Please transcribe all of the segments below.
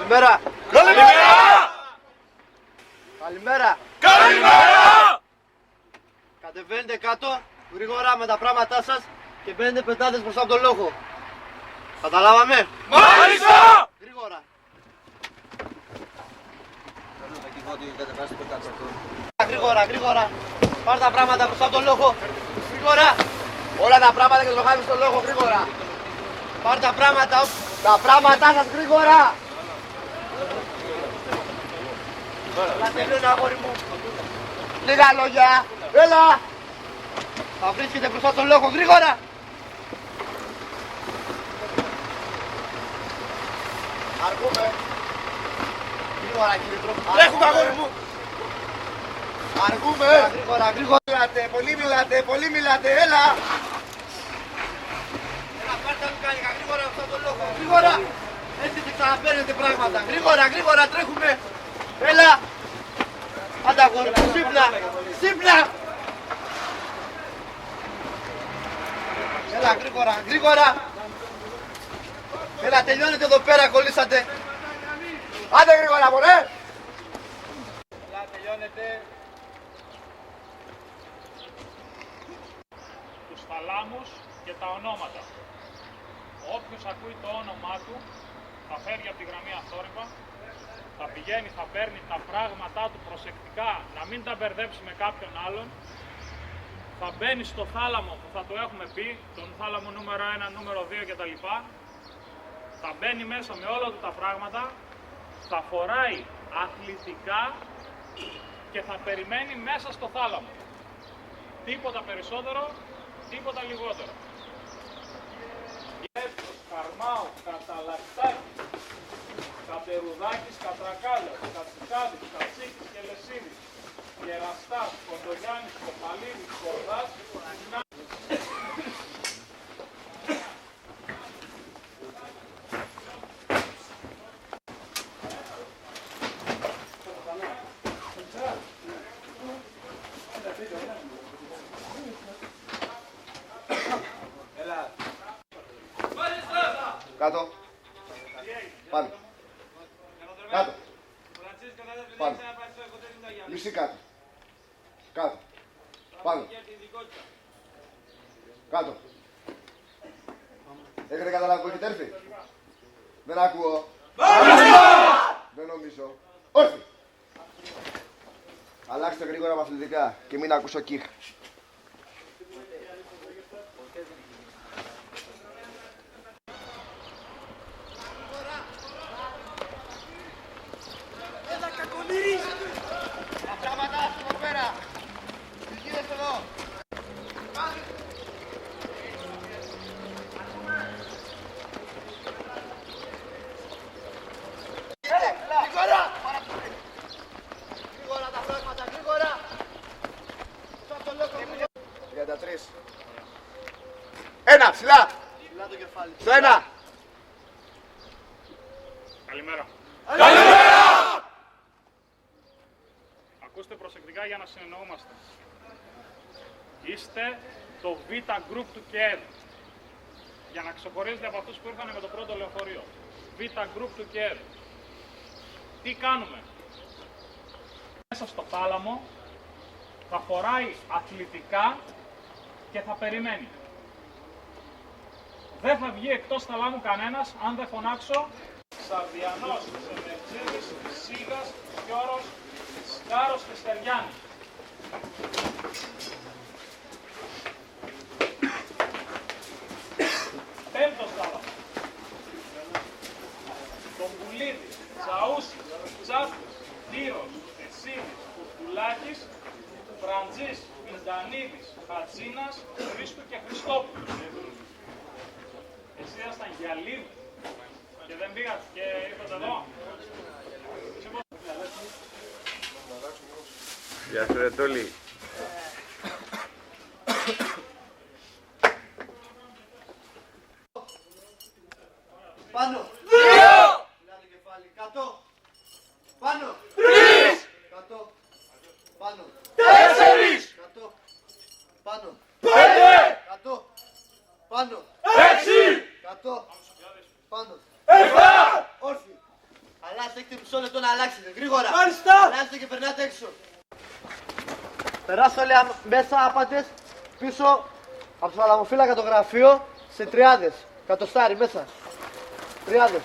Καλημέρα! Καλημέρα! Καλημέρα! Καλημέρα! Κατεβαίνετε κάτω γρήγορα με τα πράγματά σας και μπαίνετε πετάτες μπροστά από τον λόγο. Καταλάβαμε? Μάλιστα! Γρήγορα! Γρήγορα, γρήγορα! Πάρ' τα πράγματα μπροστά από τον λόγο. Γρήγορα! Όλα τα πράγματα και το χάμε στον λόγο, γρήγορα! Πάρ' τα πράγματά σας γρήγορα! Έλα, τελειώνω, αγόρι μου. Λίγα λόγια. Έλα. Θα βρίσκεται μπροστά τον λόγο, γρήγορα. Αργούμε. Γρήγορα, κύριε Τρόπο. Τρέχουμε, αγόρι μου. Αργούμε. Γρήγορα, γρήγορα. Πολύ μιλάτε, έλα! Έλα, πάρτε τα λουκάνικα, γρήγορα μπροστά τον λόγο. Γρήγορα. Έτσι δεν ξαναπαίρνετε πράγματα. Γρήγορα, γρήγορα, τρέχουμε. Έλα. Άντε, αγόρι μου, ξύπνα. Ξύπνα. Έλα, γρήγορα, γρήγορα. Έλα, τελειώνετε εδώ πέρα, κολλήσατε. Άντε γρήγορα, μωρέ! Έλα, τελειώνετε. Τους θαλάμους και τα ονόματα. Όποιος ακούει το όνομά του θα φεύγει από τη γραμμή αθόρυβα, θα πηγαίνει, θα παίρνει τα πράγματά του προσεκτικά, να μην τα μπερδέψει με κάποιον άλλον, θα μπαίνει στο θάλαμο που θα το έχουμε πει, τον θάλαμο νούμερο 1, νούμερο 2 κτλ. Θα μπαίνει μέσα με όλα του τα πράγματα, θα φοράει αθλητικά και θα περιμένει μέσα στο θάλαμο. Τίποτα περισσότερο, τίποτα λιγότερο. Γεύσος, Καρμάου, Καταλακτάκης, Κατερουδάκης, Κατρακάλιας, Κατσικάδης, Κατσίκης και Λεσίδης, Γεραστάς, Κοντογιάννης, Κοπαλίδης, Κορδάς, Κάτω. Πάνω. Κάτω. Πάνω. Μισή κάτω. Κάτω. Πάνω. Κάτω. Έχετε καταλάβει που έχετε έρθει? Δεν ακούω. Δεν νομίζω. Όχι. Αλλάξτε γρήγορα με αθλητικά και μην ακούσω κιχ. ψηλά. Ψηλά το κεφάλι. Στο 1. Καλημέρα. Καλημέρα! Ακούστε προσεκτικά για να συνεννοούμαστε. Είστε το Β Group του ΚΕΔ. Για να ξεχωρίζετε από αυτούς που ήρθαν με το πρώτο λεωφορείο. Β Group του ΚΕΔ. Τι κάνουμε? Μέσα στο θάλαμο θα φοράει αθλητικά και θα περιμένει. Δεν θα βγει εκτός θαλάμου κανένας αν δεν φωνάξω Σαρδιανός, Σεμερτζίδης, Σίγας, Γιώρος, Σκάρος και Στεριάννη. Πέμπτος θάλαμος. Τον Πουλίδη, Τσαούσης, Τσάπης, Τύρος, Εσίδης, Κουρκουλάκης, Φραντζής, Ιντανίδης, Χατζίνας, Χρήστου και Χριστόπουλου. Εσύ ήσασταν Γιαλίδη και δεν πήγατε και ήρθατε εδώ. Γεια σου ρε Τόλι. Πάνω. 2. Ψηλά το κεφάλι. Κάτω. Πάνω. 3! Κάτω. Πάνω. 4! Κάτω. Πάνω. 5! Κάτω. Πάνω. 6! Κάτω. Πάνω. 7! Όρθιοι. Αλλάστε, έχετε μισό λεπτό να αλλάξετε. Γρήγορα. Μάλιστα. Αλλάστε και περνάτε έξω. Περάστε όλοι μέσα άπαντες πίσω από το θαλαμοφύλακα το γραφείο σε τριάδες. Κατοστάρι μέσα. Τριάδες.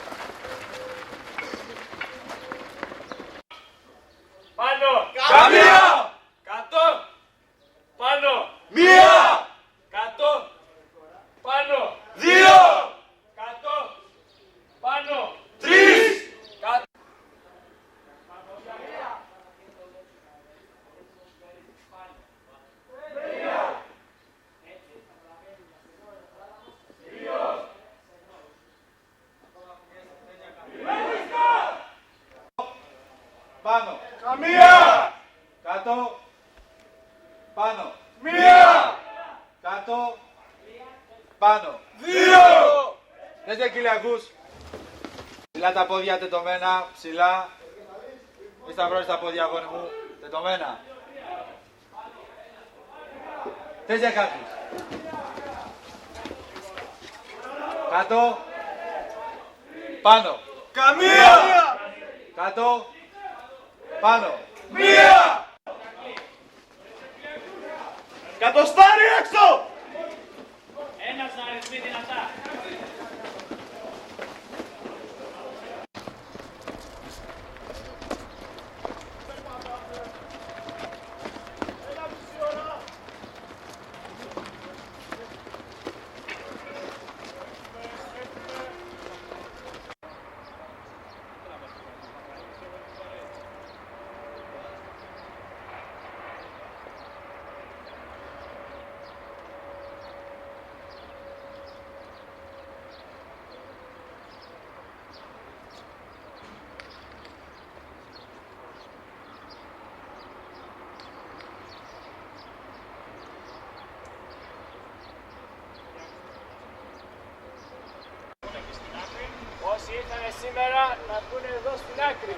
Πάνω! Καμία! Κάτω! Πάνω! Μία! Κάτω! Πάνω! 2! Κάτω! Πάνω! 3! Κάτω! Πάνω. Καμία! Κάτω. Πάνω. Μία! Κάτω. Πάνω. 2! Τέτοια κοιλιακούς. Ψηλά τα πόδια τετωμένα. Ψηλά. Μη σταυρώσεις τα πόδια αγώνι μου. Τετωμένα. Τέτοια κάποιους. Κάτω. Πάνω. Καμία! Κάτω. Πάνω. Μία! Κατοστάρι έξω! Ένας να αριθμεί δυνατά. Όσοι ήρθαν σήμερα να βγουν εδώ στην άκρη.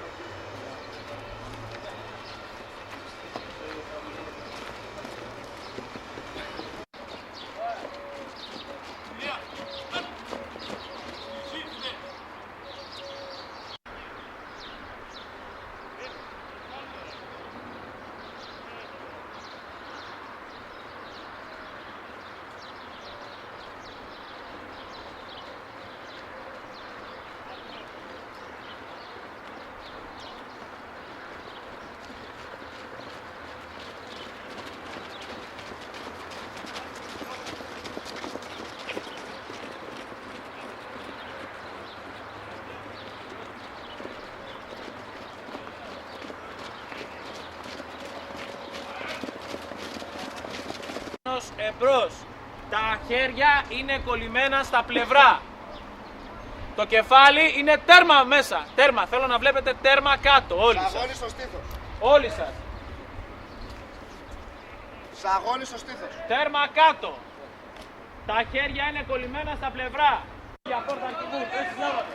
Εμπρός. Τα χέρια είναι κολλημένα στα πλευρά. Το κεφάλι είναι τέρμα μέσα. Τέρμα. Θέλω να βλέπετε τέρμα κάτω. Όλοι σας. Σαγόνι στο στήθος. Όλοι σας. Σαγόνι στο στήθος. Τέρμα κάτω. Τα χέρια είναι κολλημένα στα πλευρά. Για πόρτα αρχηγού. Έτσι λάβατε.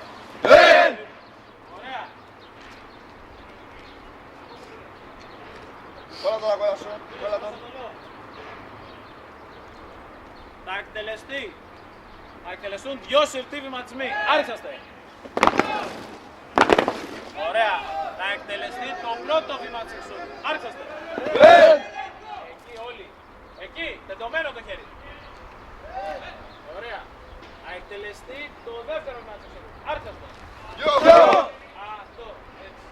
Ωραία. Κόλλα τώρα, κόλλα σου. Κόλλα τώρα. Θα εκτελεστούν 2 συρτοί βηματισμοί. Άρχιστε. Ωραία. Θα εκτελεστεί το πρώτο βήμα της εξόδου. Άρχιστε. Εκεί όλοι. Εκεί. Τεντωμένο το χέρι. Ωραία. Θα εκτελεστεί το δεύτερο βήμα της εξόδου. Άρχιστε. Αυτό. Έτσι.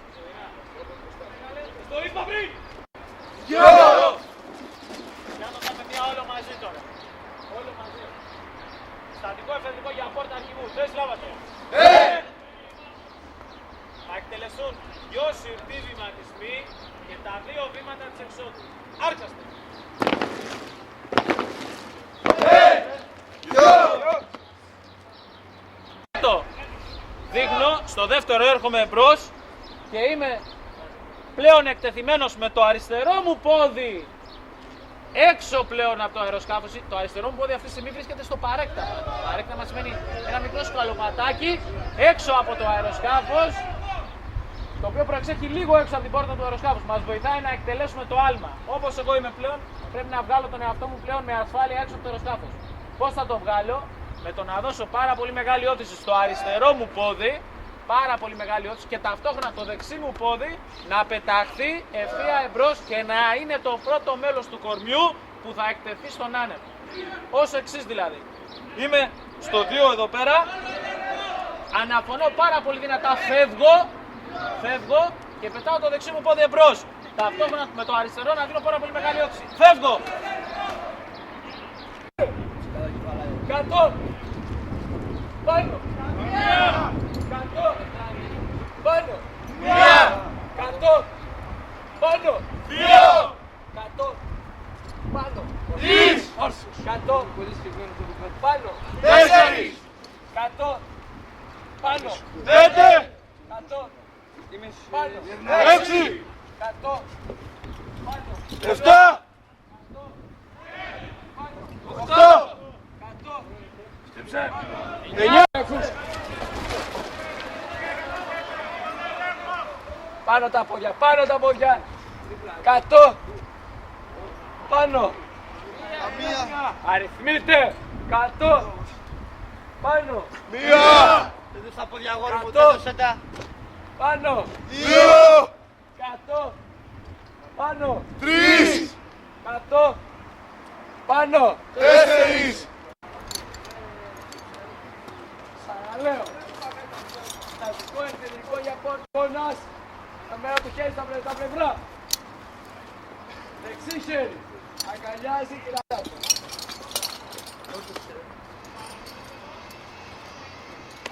Στο είπα πριν. Πιάνω τα παιδιά όλο μαζί τώρα. Όλο μαζί. Στατικό εφεδρικό για πόρτα αρχηγού. Δεν συλλάβατε. Θα εκτελεστούν 2 συρτοί βηματισμοί και τα 2 βήματα της εξόδου. Άρχιστε. Δείχνω, στο δεύτερο έρχομαι μπρος και είμαι πλέον εκτεθειμένος με το αριστερό μου πόδι έξω πλέον από το αεροσκάφος. Το αριστερό μου πόδι αυτή τη στιγμή βρίσκεται στο παρέκταμα. Παρέκταμα σημαίνει ένα μικρό σκαλοπατάκι έξω από το αεροσκάφος, το οποίο προεξέχει λίγο έξω από την πόρτα του αεροσκάφους. Μας βοηθάει να εκτελέσουμε το άλμα. Όπως εγώ είμαι πλέον, πρέπει να βγάλω τον εαυτό μου πλέον με ασφάλεια έξω από το αεροσκάφος. Πώς θα το βγάλω? Με το να δώσω πάρα πολύ μεγάλη όθηση στο αριστερό μου πόδι, πάρα πολύ μεγάλη όθηση, και ταυτόχρονα το δεξί μου πόδι να πεταχθεί ευθεία εμπρός και να είναι το πρώτο μέλος του κορμιού που θα εκτεθεί στον άνεμο. Ως εξής δηλαδή. Είμαι στο 2 εδώ πέρα, αναφωνώ πάρα πολύ δυνατά, φεύγω και πετάω το δεξί μου πόδι εμπρός. Ταυτόχρονα με το αριστερό να δίνω πάρα πολύ μεγάλη όθηση. Φεύγω! 100! Πάνω! 100! Πάνω! 100! Πάνω! 100! Πάνω! 100! Πάνω! 100! Πάνω! 100! Πάνω! 100! Πάνω! 7! 8! Πάνω τα πόδια, πάνω τα πόδια. 100. Πάνω. Αριθμείτε. 100. Πάνω. Μία! Δεν στα πόδια αγόρι μου, Κατώ. δεν τα. Πάνω. 2! 100. Πάνω. 3! 100. Πάνω. 4! Ξαναλέω. Στατικό εφεδρικό για πόρτας. Τα μέρα του χέρι στα πλευρά. Δεξί χέρι. Αγκαλιάζει και λατάζει.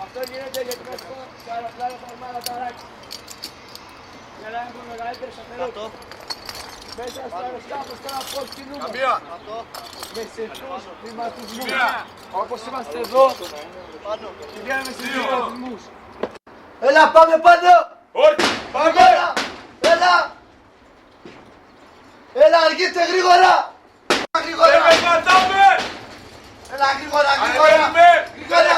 Αυτό γίνεται γιατί μέσα στο αεροπλάνο θα ορμάνα τα ράκια. Για να έχουμε μεγαλύτερη σταθερότητα. Μέσα στο αεροσκάφος τώρα πώς κινούμε. Καμία! Με σειρτούς βηματισμούς. Όπως είμαστε εδώ, πηγαίνουμε σε βηματισμούς. Έλα, πάμε πάνω! Όχι! Πάμε! Έλα! Έλα, αργείτε γρήγορα! Γρήγορα! Δεν περπατάμε! Έλα, γρήγορα, γρήγορα! Ανεβαίνουμε! Γρήγορα!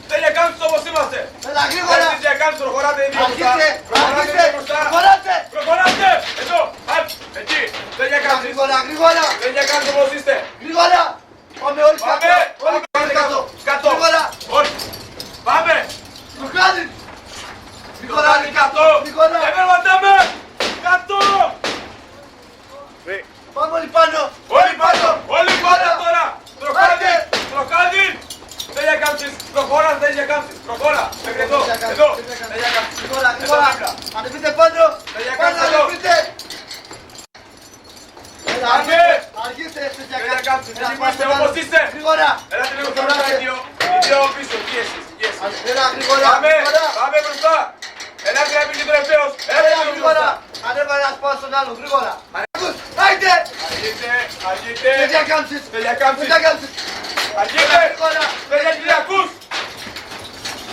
Δεν διακάνψεις όπως είμαστε! Έλα, γρήγορα! Δεν διακάνψεις, προχωράτε οι δύο μπροστά! Αργείτε! Προχωράτε οι Αργείτε! δύο μπροστά! Προχωράτε! Προχωράτε! Εδώ! Απ! Εκεί! Δεν διακάνψεις! Γρήγορα, γρήγορα! Δεν διακάνψεις όπως είστε! Γρήγορα! Πάμε όλοι Πάμε! κάτω! Όλοι Πάμε κάτω! Κάτω! Γρήγορα! Όχι! Πάμε! Το κάνει! Γρήγορα, Πάμε κάτω! γρήγορα! Δεν περπατάμε! Κάτω! Πάμε όλοι πάνω! Όλοι πάνω! Όλοι πάνω τώρα! Τροχάδι! Άντε! Τροχάδι! Δεν διακάνψεις! Προχώρα, δεν διακάνψεις! Προχώρα! Μέχρι εδώ! Εδώ! Δεν διακάνψεις! Γρήγορα, Εδώ γρήγορα! δίπλα! Ανεβείτε πάνω! Παιδιά, Πάνω, κάτσε εδώ. ανεβείτε! Έλα, Πάμε. αργείτε! Δεν διακάνψεις! Εσύ που είστε όπως είστε! Γρήγορα! Έλατε λίγο πιο μπροστά οι δύο! Οι δύο πίσω! Εκεί εσείς! Εκεί εσείς! Έλα, γρήγορα! Πάμε! Γρήγορα! Πάμε μπροστά! Ελάτε να πήγε τελευταίος! Έλα, Έλα γρήγορα! Ανέβα ένας πάνω στον άλλο, γρήγορα! Άιντε! Αργείτε! Αργείτε! Δεν διακάμψεις! Δεν διακάμψεις! Δεν διακάμψεις! Αργείτε! Γρήγορα! Δεν διακυλιακούς!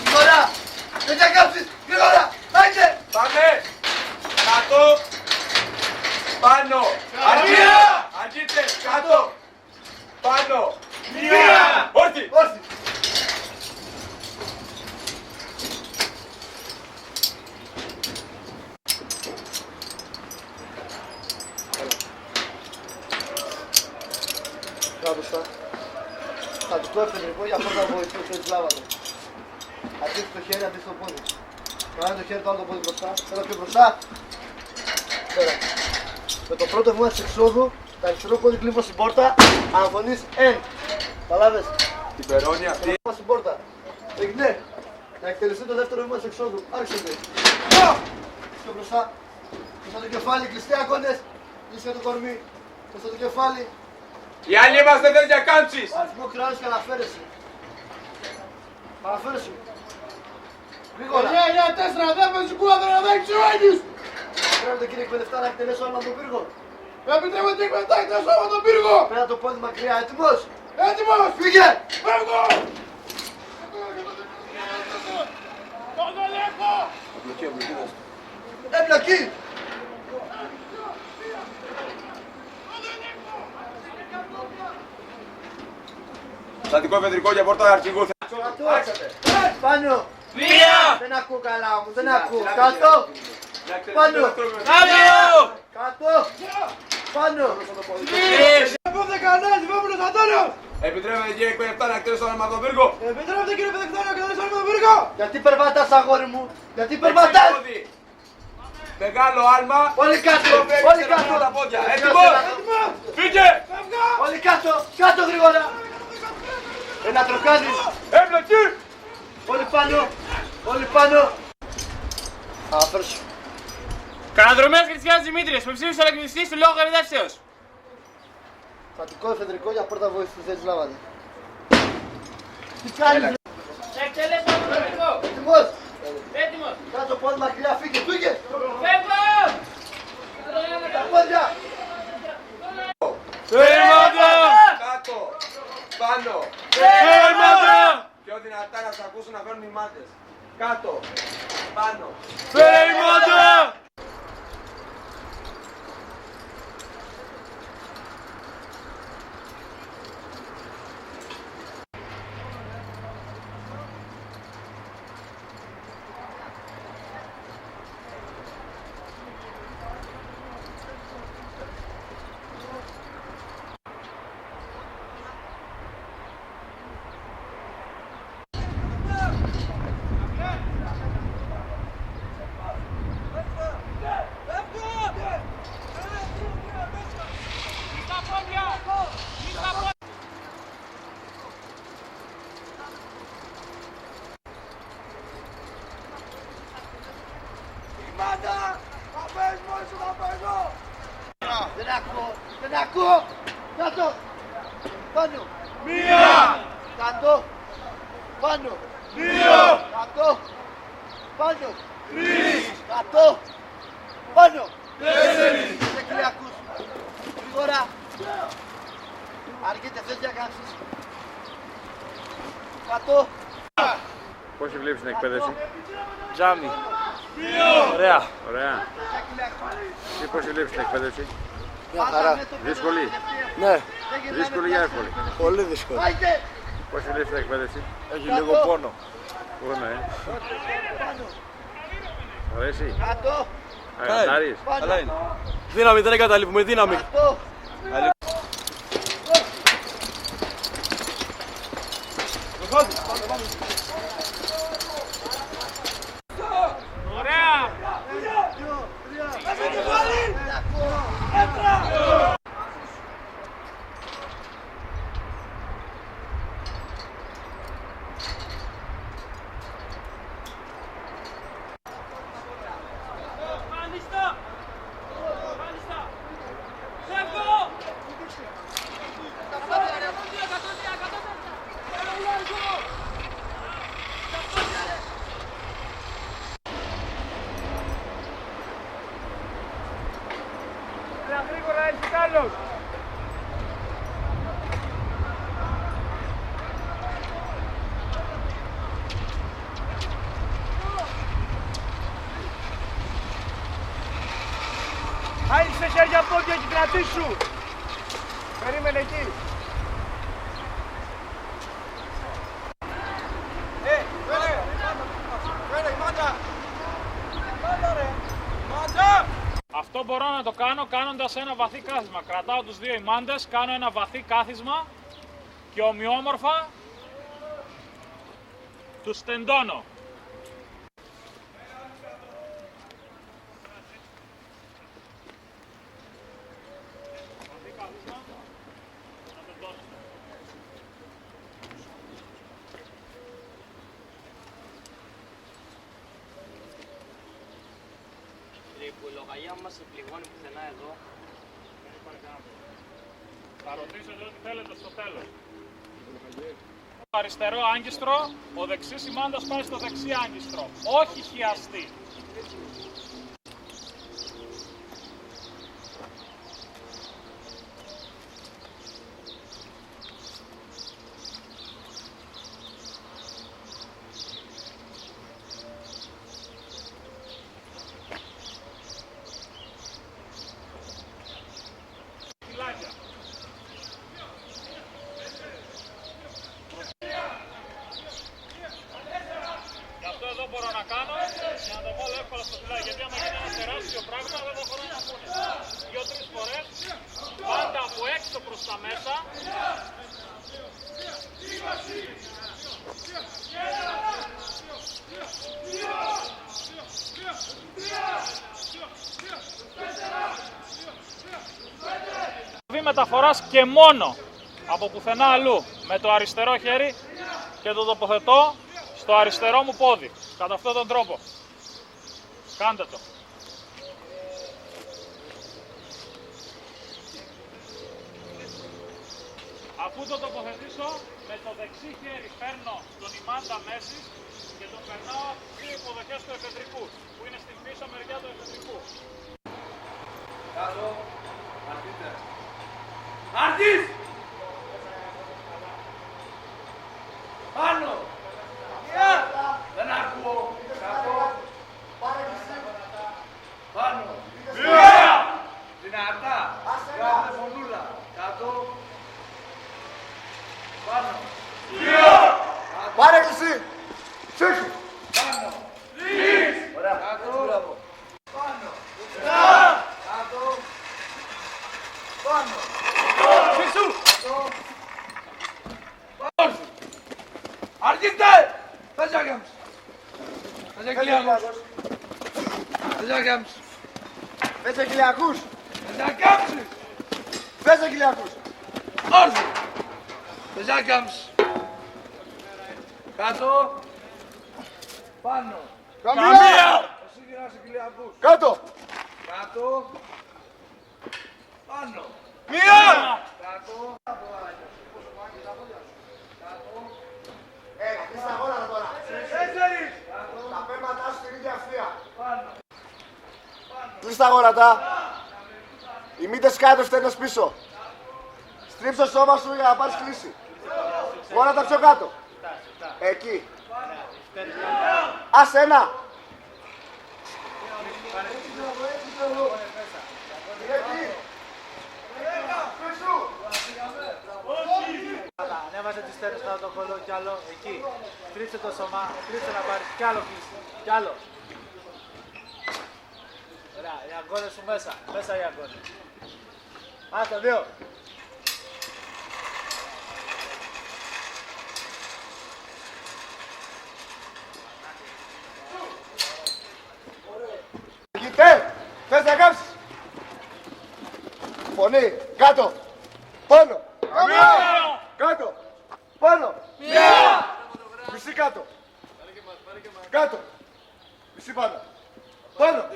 Γρήγορα! Δεν διακάμψεις! Γρήγορα! Άιντε! Πάμε! Κάτω! Πάνω! Αργείτε! Αργείτε! Κάτω! Πάνω! Μία! Όχι! για πρώτα βοηθού στο Ισλάβατο. Αρχίζει το χέρι, αντί στο πόδι. Κάνε το χέρι, το άλλο το πόδι μπροστά. Έλα πιο μπροστά. Πέρα. Με το πρώτο βήμα της εξόδου, το αριστερό πόδι κλείνω στην πόρτα. Αναφωνείς εν. Καταλάβες. Την περώνει αυτή. Στην πόρτα. Έγινε. Να εκτελεστεί το δεύτερο βήμα της εξόδου. Άρχισε. Πιο μπροστά. Πίσω το κεφάλι, κλειστέ αγώνες. Κλείστε το κορμί. Πίσω το κεφάλι. Οι άλλοι είμαστε τέτοια κάμψεις. Αριθμό κράνους και αναφέρεσαι. Αναφέρεσαι. Γρήγορα. 9-4, δεν με σηκούδα να δέξει ο Άγιος. Επιτρέπετε κύριε εκπαιδευτά να εκτελέσω άλλο τον πύργο. Επιτρέπετε κύριε εκπαιδευτά να εκτελέσω άλλο τον πύργο. Πέρα το πόδι μακριά, έτοιμος. Έτοιμος. Φύγε. Φεύγω. Τον ελέγχω. Εμπλοκή. Στατικό εφεδρικό για πόρτα αρχηγού. Πάνω. Μία! Δεν ακούω καλά όμως, δεν ακούω. Κάτω. Πάνω. Κάτω. Πάνω. Επόμενο κανάλι, επόμενος Αντώνιος. Επιτρέπετε κύριε εκπαιδευτά να εκτελέσω ένα τον πύργο. Επιτρέπετε κύριε εκπαιδευτά να εκτελέσω άλλο τον πύργο. Γιατί περπατάς αγόρι μου. Γιατί περπατάς. Μεγάλο άλμα. Όλοι κάτω. Όλοι κάτω. Τα πόδια. Έτοιμο. Φύγε. Όλοι κάτω. Κάτω γρήγορα. Ένα τροκάδι. Έμπλοκη. Όλοι πάνω. Όλοι πάνω. Αφρέσου. Καναδρομέας Χριστιανός Δημήτρης, υποψήφιος ελεκτριστής του Λόγου Γαριδεύσεως. Στατικό εφεδρικό για πρώτα βοήθεια του Θέτης Λάβανη. Τι κάνεις. Εκτελέσω τον πύργο. Έτοιμος. Έτοιμος. Κάτω το πόδι μακριά, φύγε, φύγε. Φεύγω. Τα πόδια. Φεύγω. Κάτω. Πάνω. Φεύγω. Πιο δυνατά να σε ακούσουν να φέρνουν οι μάτες. Κάτω. Πάνω. Φεύγω. Δεν ακούω, δεν ακούω. Κάτω. Πάνω. Μία. Κάτω. Πάνω. Δύο. Κάτω. Πάνω. Τρεις. Κάτω. Πάνω. Τέσσερις. Δεν κυλιακούς. Γρήγορα. Αργείτε, θες διακάμψεις. Κάτω. Πώς τη βλέπεις την εκπαίδευση? Τζάμι. Δύο. Ωραία. Ωραία. Δεν κυλιακούς. Και πώς τη βλέπεις την εκπαίδευση? Μια χαρά. Δύσκολη. Ναι. Δύσκολη ή εύκολη? Πολύ δύσκολη. Άιτε. Πώς τη βλέπεις την εκπαίδευση? Έχει λίγο πόνο. Πόνο, Πάνω. Αρέσει? Κάτω. Αγαθάρεις? Πάνω. Δύναμη, δεν εγκαταλείπουμε, δύναμη. Κάτω. Ωραία. Γρήγορα έρθει κι άλλος. Άνοιξε χέρια πόδια και κρατήσου. Περίμενε εκεί. Αυτό μπορώ να το κάνω κάνοντας ένα βαθύ κάθισμα. Κρατάω τους δύο ημάντες, κάνω ένα βαθύ κάθισμα και ομοιόμορφα Τους τεντώνω. Η υπολογαγιά μας σε πληγώνει πουθενά εδώ. Θα ρωτήσετε ό,τι θέλετε στο τέλος. Το αριστερό άγκιστρο, ο δεξής σημάντας πάει στο δεξί άγκιστρο. Όχι χιαστή. Και αυτό εδώ μπορώ να κάνω για να το βάλω εύκολα στο φυλάκι. Γιατί άμα γίνει ένα τεράστιο πράγμα δεν θα χωράει να πούνε. 2-3 φορές, πάντα από έξω προς τα μέσα. Μεταφοράς και μόνο από πουθενά αλλού με το αριστερό χέρι και το τοποθετώ στο αριστερό μου πόδι. Κατά αυτόν τον τρόπο. Κάντε το. Αφού το τοποθετήσω, με το δεξί χέρι παίρνω τον ημάντα μέσης και τον περνάω στις υποδοχές του εφεδρικού, που είναι στην πίσω μεριά του εφεδρικού. Κάτω. Αρχίστε. Άρχις! Πάνω! Δεν ακούω. Κάτω. Πάνω. Δυνατά. Κάντε φωνούλα. Κάτω. Πάνω. Πάρε και εσύ. Σήκω. Πάνω. Ωραία. Κάτω. Πάνω. Κάτω. Πάνω. Φυσού. Πάνω. Αρχίστε. Θα ζάγαμψ. Θα ζάγαμψ. Θα ζάγαμψ. Πες εγγυλιακούς. Θα ζάγαμψ. Πες εγγυλιακούς. Όρθιο. Θα ζάγαμψ. Κάτω. Πάνω. Καμία. Εσύ γυρνάς εγγυλιακούς. Κάτω. Κάτω. Πάνω. Μία. Κάτω. Κλείς τα γόνατα τώρα. Τέσσερις. Τα πέμπατά σου στην ίδια ευθεία. Πάνω. Κλείς τα γόνατα. Οι μύτες κάτω, φταίνες πίσω. Στρίψε το σώμα σου για να πάρεις κλίση. Γόνατα πιο κάτω. Εκεί. Άσε ένα. Ανέβασε τις στέρνες κάτω το κόλλο κι άλλο εκεί. Στρίψε το σώμα, στρίψε να πάρεις κι άλλο κλίση. Κι άλλο. Ωραία, οι αγκώνες σου μέσα. Μέσα οι αγκώνες. Άστα, δύο. Γητέ, θες να κάψεις. Φωνή, κάτω. Πάνω. Κάτω. Πάνω. Μισή κάτω. Κάτω. Μισή πάνω. Πάνω.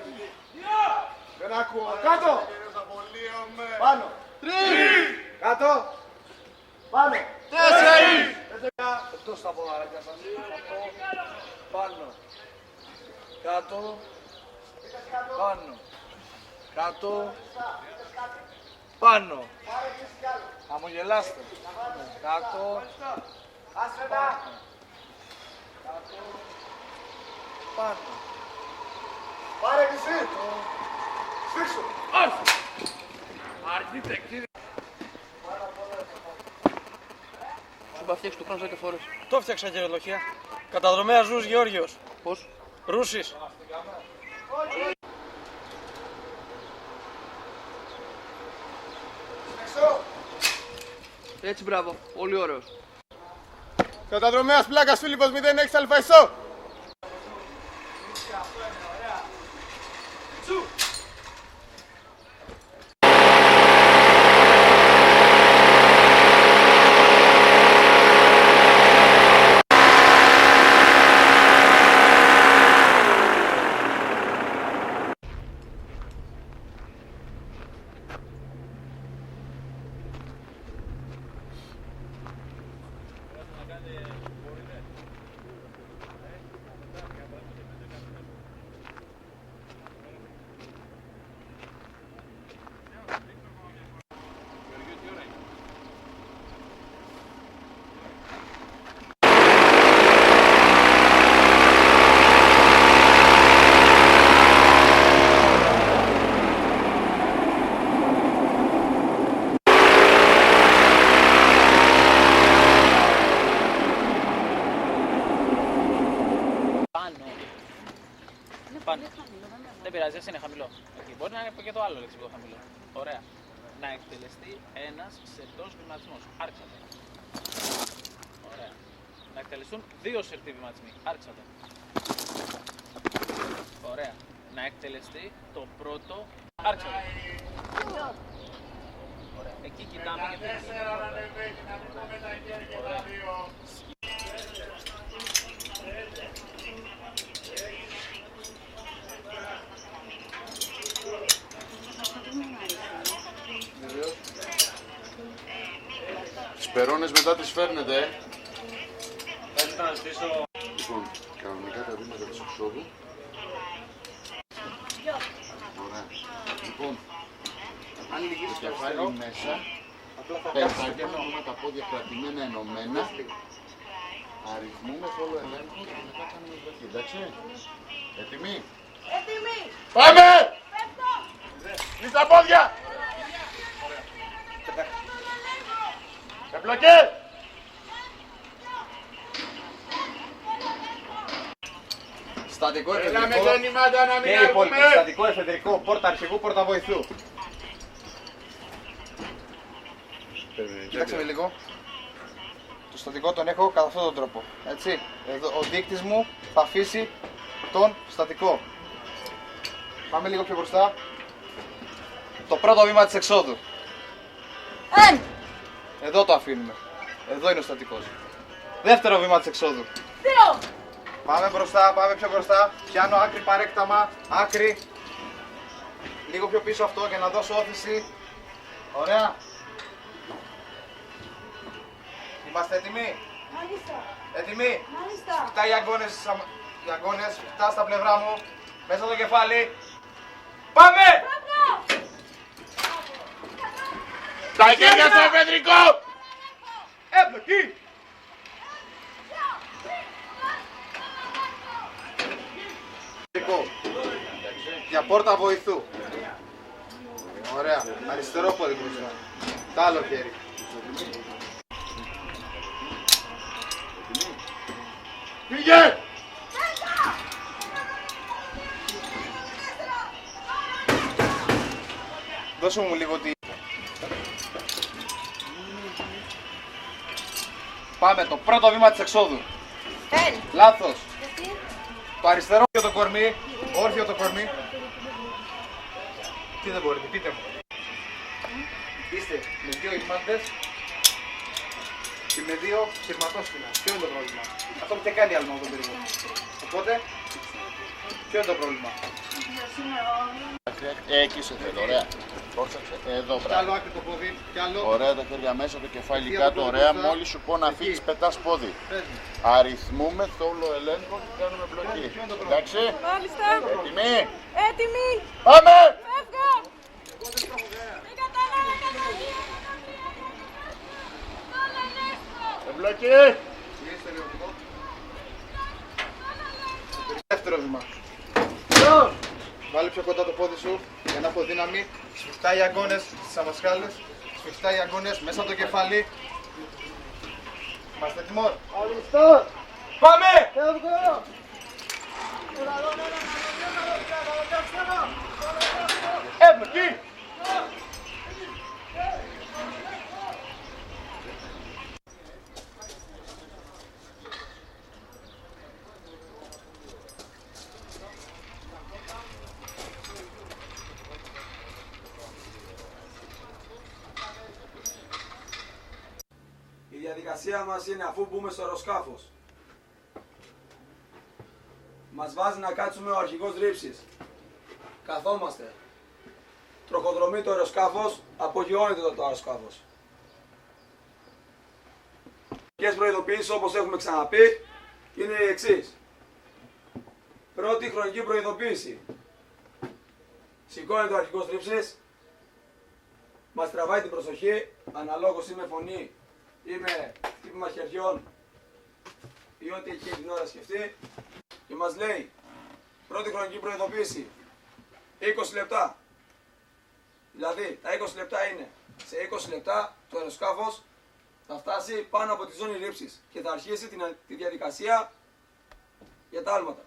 Δεν ακούω. Κάτω. Πάνω. Κάτω. Πάνω. Τέσσερις. Εκτός τα ποδαράκια σας. Πάνω. Κάτω. Πάνω. Κάτω. Πάνω. Χαμογελάστε. Κάτω. Πάνω. Κάτω. Πάνω. Πάρε και εσύ. Σφίξου. Αρχίτε κύριε. Σου είπα φτιάξεις το χρόνο 10 φορές. Το φτιάξα κύριε Λοχεία. Καταδρομέας Ρούς Γεώργιος. Πώς? Ρούσης. Έτσι μπράβο, πολύ ωραίος. Καταδρομέας Πλάκας Φίλιππος 06 Αλφαϊσό. Δεν πειράζει, ας είναι χαμηλό. Okay. Μπορεί να είναι και το άλλο λεξικό χαμηλό. Ωραία. Να εκτελεστεί ένας σερτός βηματισμός. Άρχισατε. Ωραία. Να εκτελεστούν 2 σερτοί βηματισμοί. Άρχισατε. Ωραία. Να εκτελεστεί το πρώτο. Άρχισατε. Ωραία. Εκεί κοιτάμε και το Περώνες μετά τις φέρνετε, Θα να ζητήσω. Λοιπόν, κανονικά τα βήματα της εξόδου. Ωραία. Λοιπόν, αν λυγίσεις το κεφάλι μέσα, πεντάγια με τα πόδια κρατημένα ενωμένα, αριθμούμε όλο ελέγχο και μετά κάνουμε εισβολή. Εντάξει, έτοιμοι? Έτοιμοι! Πάμε! Πέφτω! Κλείς τα πόδια! Εμπλοκή! Στατικό Έλα εφεδρικό. με τα νημάτα να μην Και υπόλοιποι. αρκούμε! Στατικό εφεδρικό. Πόρτα αρχηγού, πόρτα βοηθού. Κοίταξε με λίγο. Το στατικό τον έχω κατά αυτόν τον τρόπο. Έτσι. Εδώ, ο δείκτης μου θα αφήσει τον στατικό. Πάμε λίγο πιο μπροστά. Το πρώτο βήμα της εξόδου. Εδώ το αφήνουμε. Εδώ είναι ο στατικός. Δεύτερο βήμα της εξόδου. 2! Πάμε μπροστά, πάμε πιο μπροστά. Πιάνω άκρη παρέκταμα, άκρη. Λίγο πιο πίσω αυτό για να δώσω όθηση. Ωραία. Είμαστε έτοιμοι? Μάλιστα! Έτοιμοι? Μάλιστα! Φτά οι αγκώνες, φτά στα πλευρά μου. Μέσα το κεφάλι. Πάμε! Τα χέρια στο εφεδρικό! Εμπλοκή! Για πόρτα βοηθού. Ωραία. Αριστερό πόδι μπροστά. Τ' άλλο χέρι. Φύγε! Δώσε μου λίγο τη... Πάμε, το πρώτο βήμα της εξόδου. Λάθος. Το αριστερό όρθιο το κορμί. Όρθιο το κορμί. Τι δεν μπορείτε, πείτε μου. Είστε με 2 ηγμάτες και με 2 σειρματόσφυνα. Ποιο είναι το πρόβλημα? Αυτό που δεν κάνει άλλο με τον πύργο. Οπότε, ποιο είναι το πρόβλημα? Εκεί σε θέλω, ωραία. Εδώ, Κι άλλο μπράβο. άκρη το πόδι, κι άλλο. Ωραία, τα χέρια μέσα, το κεφάλι Εκεί κάτω, από το ωραία. μπροστά. Μόλις σου πω να Εκεί. φύγεις, πετάς πόδι. Πες μου. Αριθμούμε, θόλο ελέγχο και κάνουμε μπλοκή. Ποιο είναι το πρόβλημα? Εντάξει, Μάλιστα! έτοιμοι? Έτοιμοι! Πάμε! Φεύγω! Δεν κατάλαβα καταρχήν! Εμπλοκή! Κλείστε λίγο αυτό. Δεύτερο βήμα. Βάλε πιο κοντά το πόδι σου για να έχω δύναμη. Σφιχτά οι αγκώνες στις αμασχάλες. Σφιχτά οι αγκώνες μέσα από το κεφάλι. Είμαστε έτοιμοι? Αλιστό! Πάμε! Φεύγω! Εμπλοκή! διαδικασία μας είναι αφού μπούμε στο αεροσκάφος. Μας βάζει να κάτσουμε ο αρχηγός ρήψης. Καθόμαστε. Τροχοδρομεί το αεροσκάφος, απογειώνεται το αεροσκάφος. Οι προειδοποιήσεις, όπως έχουμε ξαναπεί, είναι οι εξής. Πρώτη χρονική προειδοποίηση. Σηκώνεται ο αρχηγός ρήψης, μας τραβάει την προσοχή, αναλόγως ή με φωνή ή με χτύπημα χεριών ή ό,τι έχει την ώρα σκεφτεί, και μας λέει πρώτη χρονική προειδοποίηση 20 λεπτά. Δηλαδή τα 20 λεπτά είναι σε 20 λεπτά το αεροσκάφος θα φτάσει πάνω από τη ζώνη ρήψης και θα αρχίσει τη διαδικασία για τα άλματα.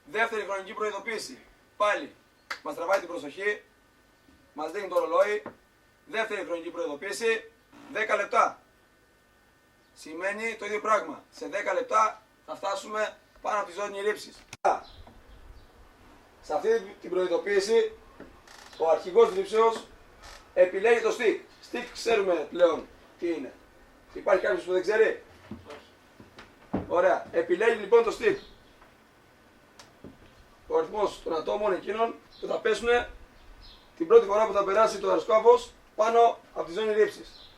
Δεύτερη χρονική προειδοποίηση. Πάλι μας τραβάει την προσοχή, μας δείχνει το ρολόι. Δεύτερη χρονική προειδοποίηση 10 λεπτά. Σημαίνει το ίδιο πράγμα. Σε 10 λεπτά θα φτάσουμε πάνω από τη ζώνη ρήψης. Σε αυτή την προειδοποίηση ο αρχηγός ρήψεως επιλέγει το stick. Stick ξέρουμε πλέον τι είναι. Υπάρχει κάποιος που δεν ξέρει? Ωραία. Επιλέγει λοιπόν το stick. Ο αριθμός των ατόμων εκείνων που θα πέσουν την πρώτη φορά που θα περάσει το αεροσκάφος πάνω από τη ζώνη ρήψης.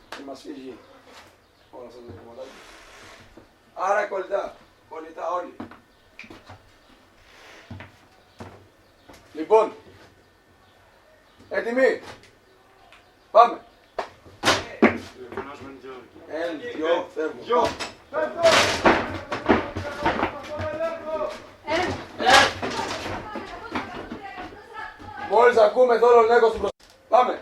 Και μας φύγει όλο αυτό το κομματάκι. Άρα κολλητά όλοι. Λοιπόν, έτοιμοι. Πάμε. 1, 2, φεύγω. Μόλις ακούμε θόλο λέγω στην προσοχή. Πάμε.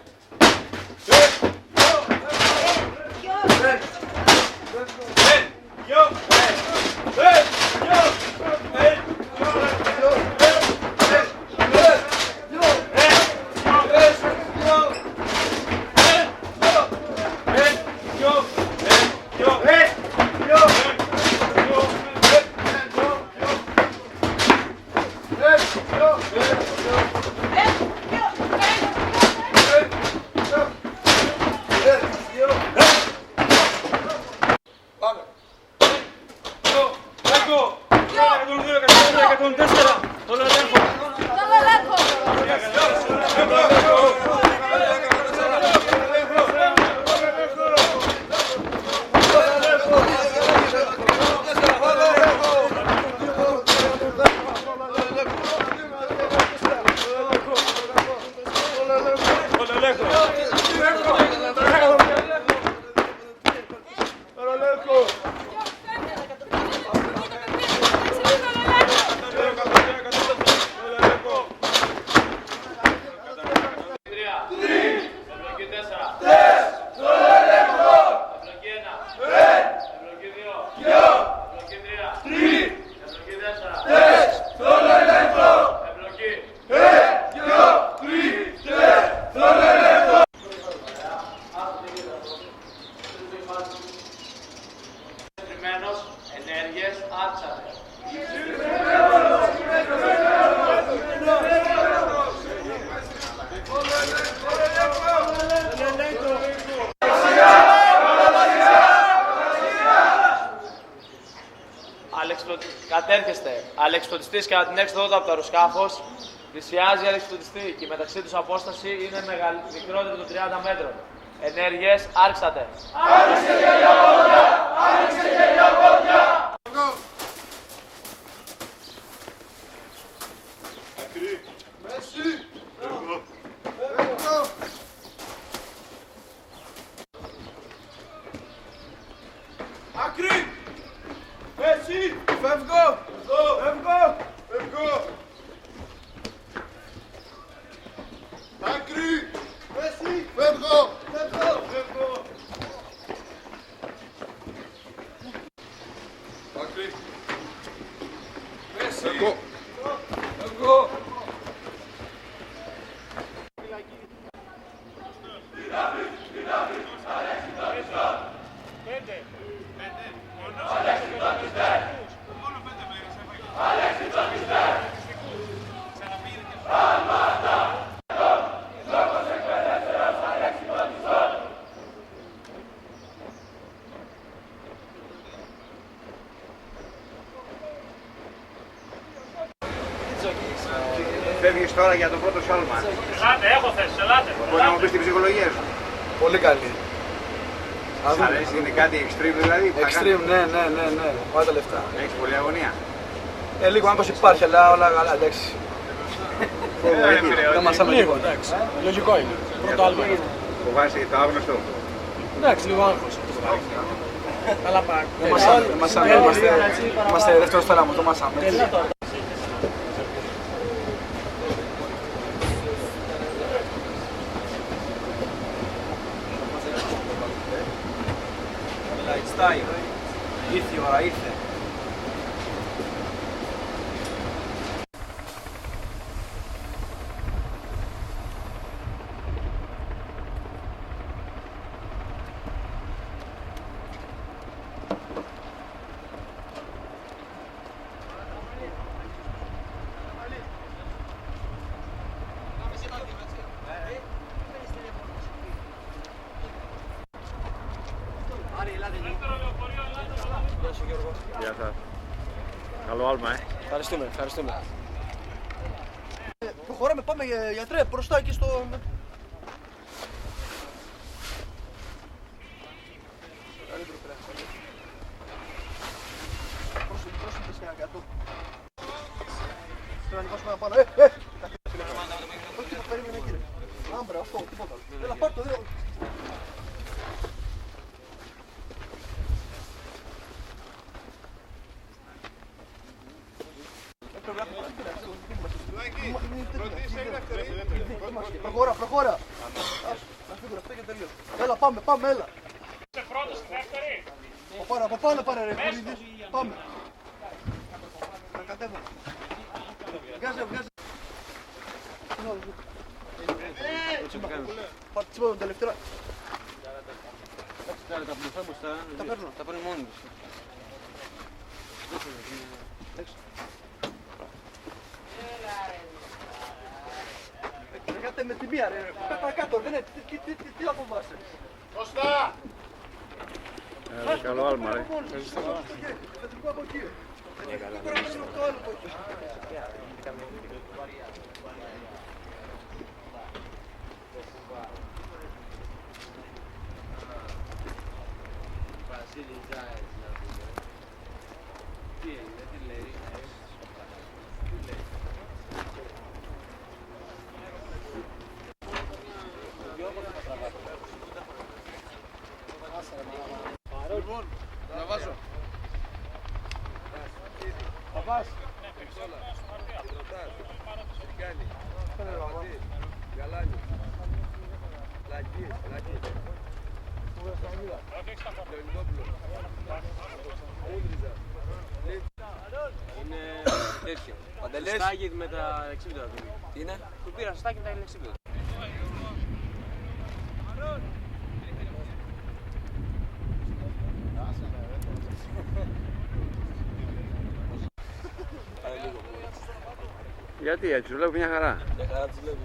Ενέργειες άψατε. Κατέρχεστε. Αλεξιπτωτιστής κατά την έξοδο από το αεροσκάφος πλησιάζει αλεξιπτωτιστή και μεταξύ τους απόσταση είναι μικρότερη των 30 μέτρων. Ενέργειες άρχισατε. Άνοιξε χέρια πόδια! Άνοιξε χέρια πόδια! Ακρί. Μέση. Φεύγω. Φεύγω. Ακρί. Μέση. Φεύγω. Φεύγω. Φεύγω. Άκρη. Μέση. Φεύγω. Φεύγω. Φεύγω. Άκρη. Μέση. Φεύγω. Φεύγω. φεύγεις τώρα για το πρώτο σάλμα. Ελάτε, έχω θέση, ελάτε. Μπορεί να μου πεις την ψυχολογία σου. Πολύ καλή. Σ' αρέσει, είναι κάτι extreme δηλαδή. Extreme, ναι. Πάντα λεφτά. Έχεις πολλή αγωνία. Λίγο άγκος υπάρχει, αλλά όλα καλά, εντάξει. Δεν μασάμε Λίγο, τίποτα. εντάξει. Λογικό είναι. Πρώτο άλμα. Φοβάσαι το άγνωστο. Εντάξει, λίγο άγχος. Καλά πάει. Δεν μασάμε, είμαστε δεύτερος θάλαμο, το μασάμε. It's time. Ήρθε η ώρα, ήρθε. Γεια σας. Καλό άλμα, Ευχαριστούμε. Προχωράμε, πάμε γιατρέ, μπροστά εκεί στο... Πρόσεχε σε ένα κάτω. Θέλω να ανεβάσουμε ένα πάνω. Όχι, περίμενε κύριε. Άμπρα, αυτό, τίποτα. Έλα, πάρ' το, δύο. Προχώρα. Να φύγουν αυτά και τελείως. Έλα, πάμε, έλα. Είσαι πρώτος στη δεύτερη. Από πάνω πάρε ρε, Κουρίδης. Πάμε. Να κατέβω. Βγάζε. Πάρτε τσίπα τον τελευταίο. Τα παίρνω. Τα παίρνω μόνοι τους. Κάτε με τη μία ρε, κάτω, δεν είναι, τι να φοβάσαι. Σωστά. Καλό άλμα, ρε. Θετικό από εκεί. Το άλλο από εκεί. Παπάς. Γαλάνιο. Λακίες. Είναι τέτοιο. Στάγι με τα λεξίπεδα. Τι είναι? Του πήρα στάγι με τα λεξίπεδα. Γιατί έτσι, σου βλέπω μια χαρά. Μια χαρά τους βλέπω.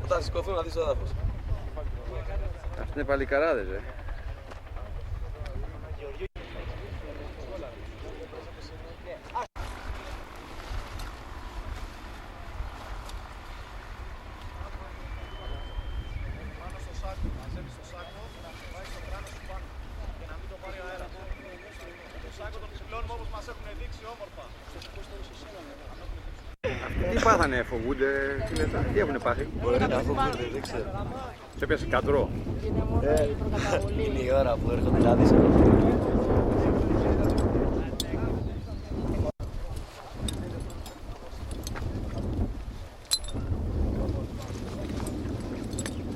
Όταν σηκωθούν να δεις το έδαφος. Αυτοί είναι παλικαράδες, Τι πάθανε, φοβούνται, τι έχουνε πάθει? Μπορεί να φοβούνται, δεν ξέρω. Σε έπιασε κατρό. Είναι η ώρα που έρχονται να δεις.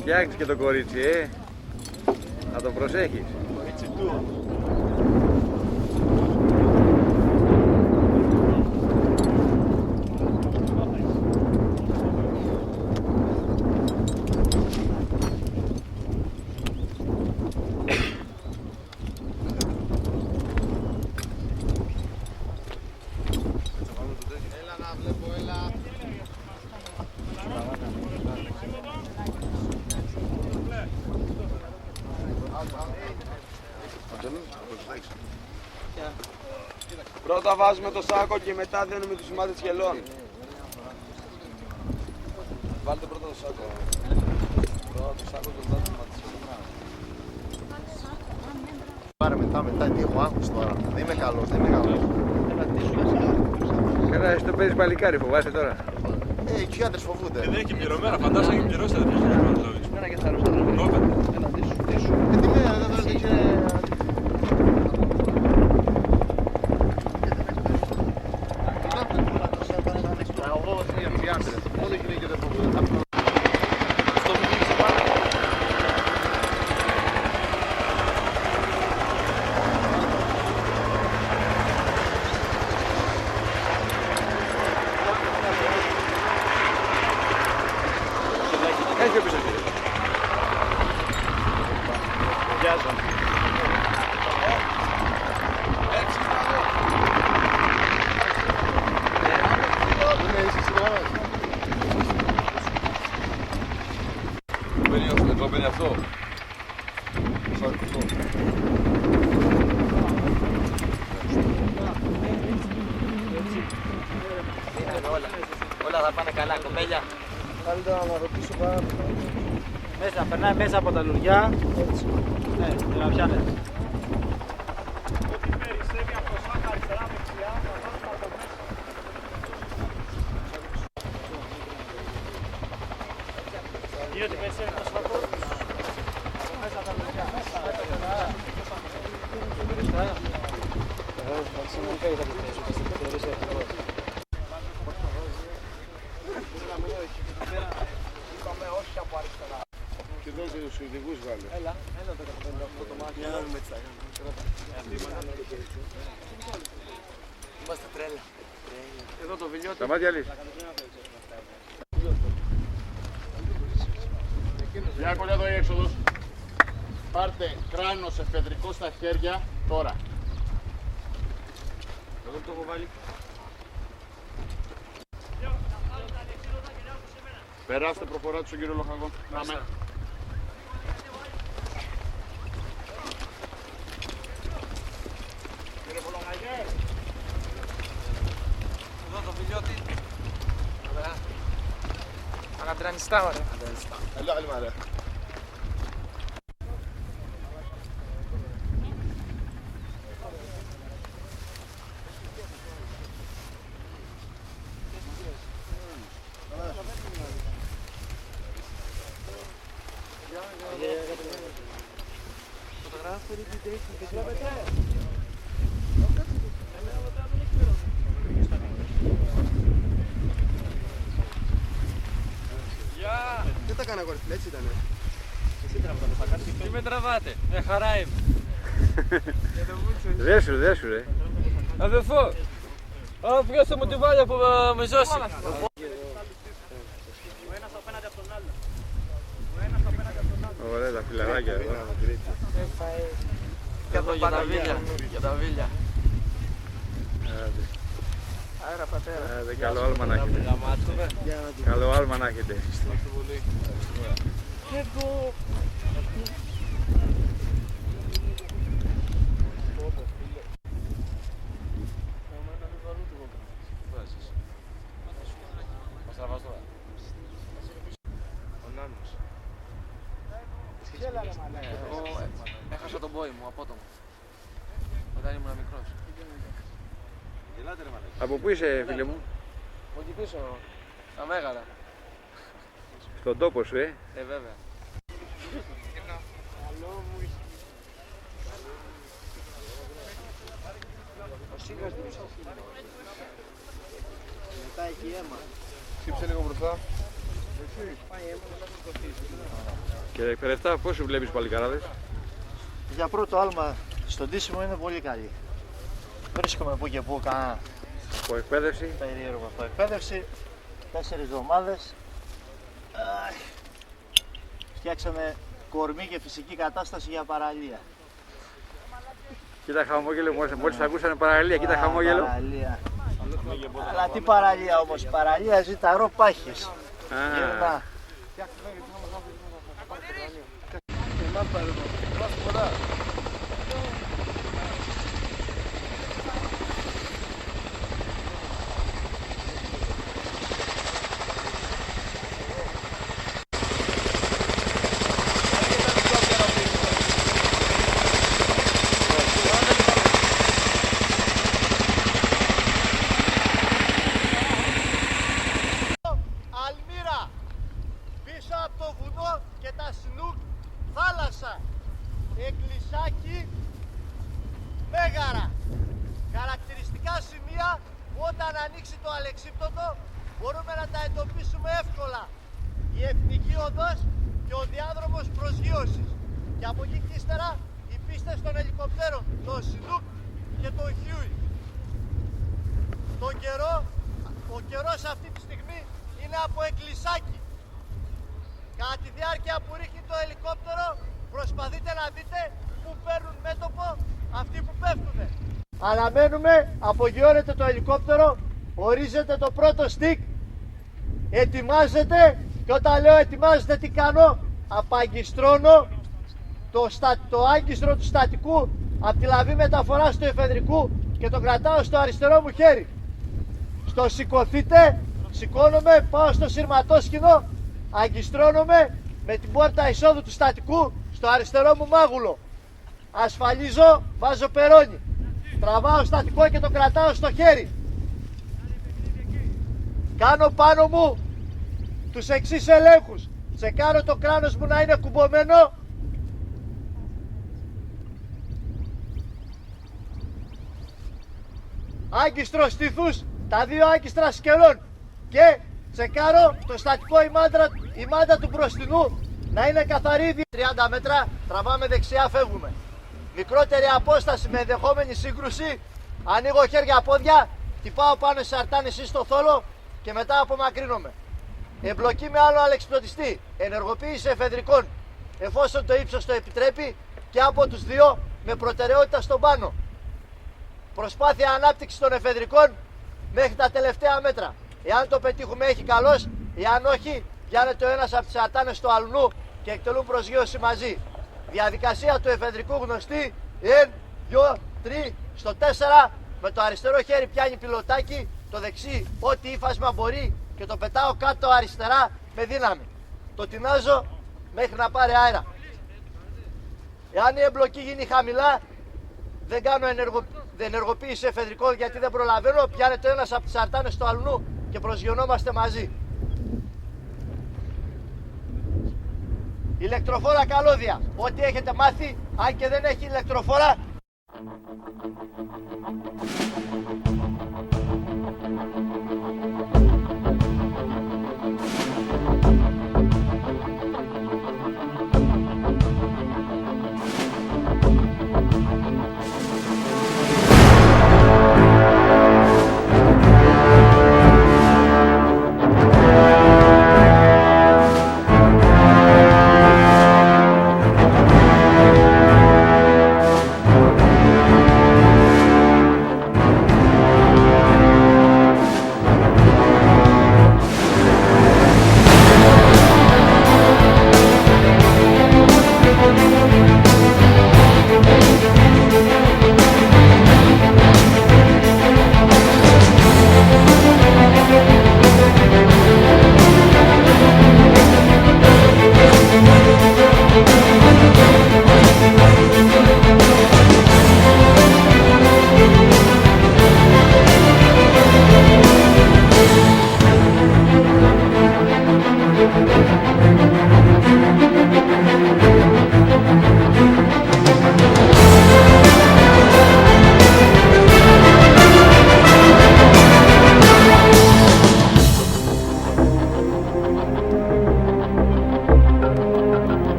Φτιάχνεις και το κορίτσι, να το προσέχεις. Κορίτσι του. Πρώτα βάζουμε το σάκο και μετά δένουμε τους σημάδες γελών. Βάλτε πρώτα το σάκο. Πρώτα το σάκο το δάτωμα της οδηγάς. Πάρε μετά, τι έχω άγχος τώρα. Δεν είμαι καλός. Καλά, εσύ το παίζεις παλικάρι, φοβάσαι τώρα. Οι άντρες φοβούνται. Δεν έχει πληρωμένα, φαντάζομαι έχει πληρώσει τα δεδομένα. Ένα και θαρρός θα δούμε. Έλα, δίσου. Τι μέρα, δεν θα είχε... Μόνο γυναίκες δεν φοβούνται. Αυτό που δίνεις πάνω. Έχει πιο πίσω κύριε. Βιάζω. Εδώ μπαίνει αυτό. Όλα θα πάνε καλά, κοπέλια. Καλύτερα να ρωτήσω πάρα Μέσα, περνάει μέσα από τα λουριά. Έτσι. Ναι, για να πιάνετε. Ό,τι περισσεύει από το σάκα αριστερά δεξιά, θα βάζουμε από μέσα. Γίνεται περισσεύει το σάκο. Μέσα τα λουριά. Και δώσε τους ειδικούς βάλε. Έλα το 158 το μάτι. Για να δούμε τι θα κάνουμε. Είμαστε τρέλα. Εδώ το βιλιώτη. Τα μάτια λύση. Για κολλιά εδώ η έξοδος. Πάρτε κράνος εφεδρικό στα χέρια τώρα. Εγώ το έχω βάλει. Περάστε, προχωράτε στον κύριο Λοχαγό. Πάμε. Κύριε Πολωναγέ. Εδώ το βιλιώτη. Ωραία. Ανατρανιστά ωραία. Έλα, άλλη μαρέ. Δεν τα κάνα κορυφή, έτσι ήτανε. Τι με τραβάτε, με χαρά είμαι. Δέσου ρε. Αδερφό, ποιος θα μου τη βάλει που με ζώσει. Ο ένας απέναντι από τον άλλο. Ο ένας απέναντι από τον άλλο. Ωραία τα φιλαράκια εδώ. Εδώ για τα βίλια. Για τα βίλια. Άντε. Άρα πατέρα. Άντε, καλό άλμα να έχετε. Καλό άλμα να έχετε. Εδώ. Έχασα τον πόη μου, απότομο. Όταν ήμουν μικρός. Από πού είσαι φίλε μου? Από εκεί πίσω, τα Μέγαρα. Στον τόπο σου Βέβαια. Μετά έχει αίμα. Σύψε λίγο μπροστά. Και εκπαιδευτά πώς σου βλέπεις παλικαράδες? Για πρώτο άλμα στο ντύσιμο είναι πολύ καλή. Βρίσκομαι που και που κανένα Από εκπαίδευση? περίεργο αυτό. Εκπαίδευση 4 εβδομάδες. Φτιάξαμε κορμί και φυσική κατάσταση για παραλία. Κοίτα χαμόγελο, μόλις ακούσανε παραλία, κοίτα χαμόγελο. Παραλία. Αλλά τι παραλία όμως, παραλία Ζηταρό Πάχης. Γυρνά. αν ανοίξει το αλεξίπτωτο μπορούμε να τα εντοπίσουμε εύκολα. Η Εθνική Οδός και ο διάδρομος προσγείωσης. Και από εκεί και ύστερα οι πίστες των ελικοπτέρων, το Σινούκ και το Χιούι. Ο καιρός αυτή τη στιγμή είναι από εκκλησάκι. Κατά τη διάρκεια που ρίχνει το ελικόπτερο προσπαθείτε να δείτε που παίρνουν μέτωπο αυτοί που πέφτουνε. Αναμένουμε, απογειώνεται το ελικόπτερο, ορίζεται το πρώτο στικ, ετοιμάζεται και όταν λέω ετοιμάζεται τι κάνω, απαγκιστρώνω το άγκιστρο του στατικού από τη λαβή μεταφοράς του εφεδρικού και το κρατάω στο αριστερό μου χέρι. Στο σηκωθείτε, σηκώνομαι, πάω στο σειρματόσκηνο, αγκιστρώνομαι με την πόρτα εισόδου του στατικού στο αριστερό μου μάγουλο. Ασφαλίζω, βάζω περόνι. Τραβάω στατικό και το κρατάω στο χέρι. Κάνω πάνω μου τους εξής ελέγχους. Τσεκάρω το κράνος μου να είναι κουμπωμένο. Άγκιστρο στήθους, τα δύο άγκιστρα σκελών. Και τσεκάρω το στατικό η μάντα του μπροστινού να είναι καθαρή. 30 μέτρα, τραβάμε δεξιά, φεύγουμε. Μικρότερη απόσταση με ενδεχόμενη σύγκρουση, ανοίγω χέρια-πόδια, τυπάω πάνω στις αρτάνες ή στο θόλο και μετά απομακρύνομαι. Εμπλοκή με άλλο αλεξιπτωτιστή, ενεργοποίηση εφεδρικών, εφόσον το ύψος το επιτρέπει και από τους δύο με προτεραιότητα στον πάνω. Προσπάθεια ανάπτυξης των εφεδρικών μέχρι τα τελευταία μέτρα. Εάν το πετύχουμε έχει καλώς, εάν όχι, πιάνεται ο ένας από τις αρτάνες του αλουνού και εκτελούν προσγείωση μαζί. Διαδικασία του εφεδρικού γνωστή, 1, 2, 3, στο 4, με το αριστερό χέρι πιάνει πιλωτάκι, το δεξί ό,τι ύφασμα μπορεί και το πετάω κάτω αριστερά με δύναμη. Το τεινάζω μέχρι να πάρει αέρα. Εάν η εμπλοκή γίνει χαμηλά, δεν κάνω ενεργοποίηση εφεδρικών γιατί δεν προλαβαίνω, πιάνεται ένας από τις αρτάνες του αλουνού και προσγειωνόμαστε μαζί. Ηλεκτροφόρα καλώδια. Ό,τι έχετε μάθει, αν και δεν έχει ηλεκτροφόρα.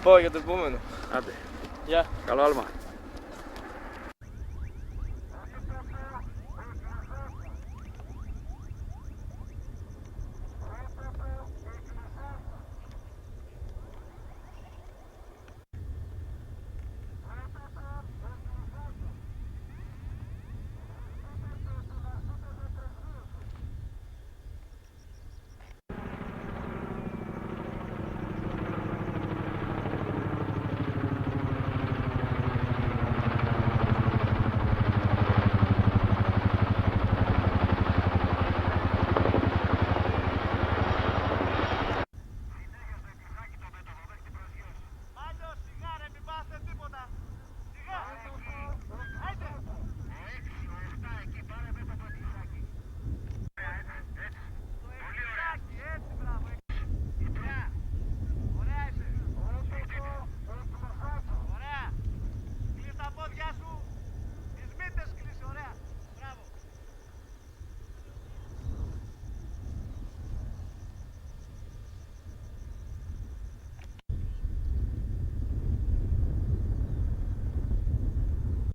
Πάω για το επόμενο. Άντε. Γεια. Καλό άλμα.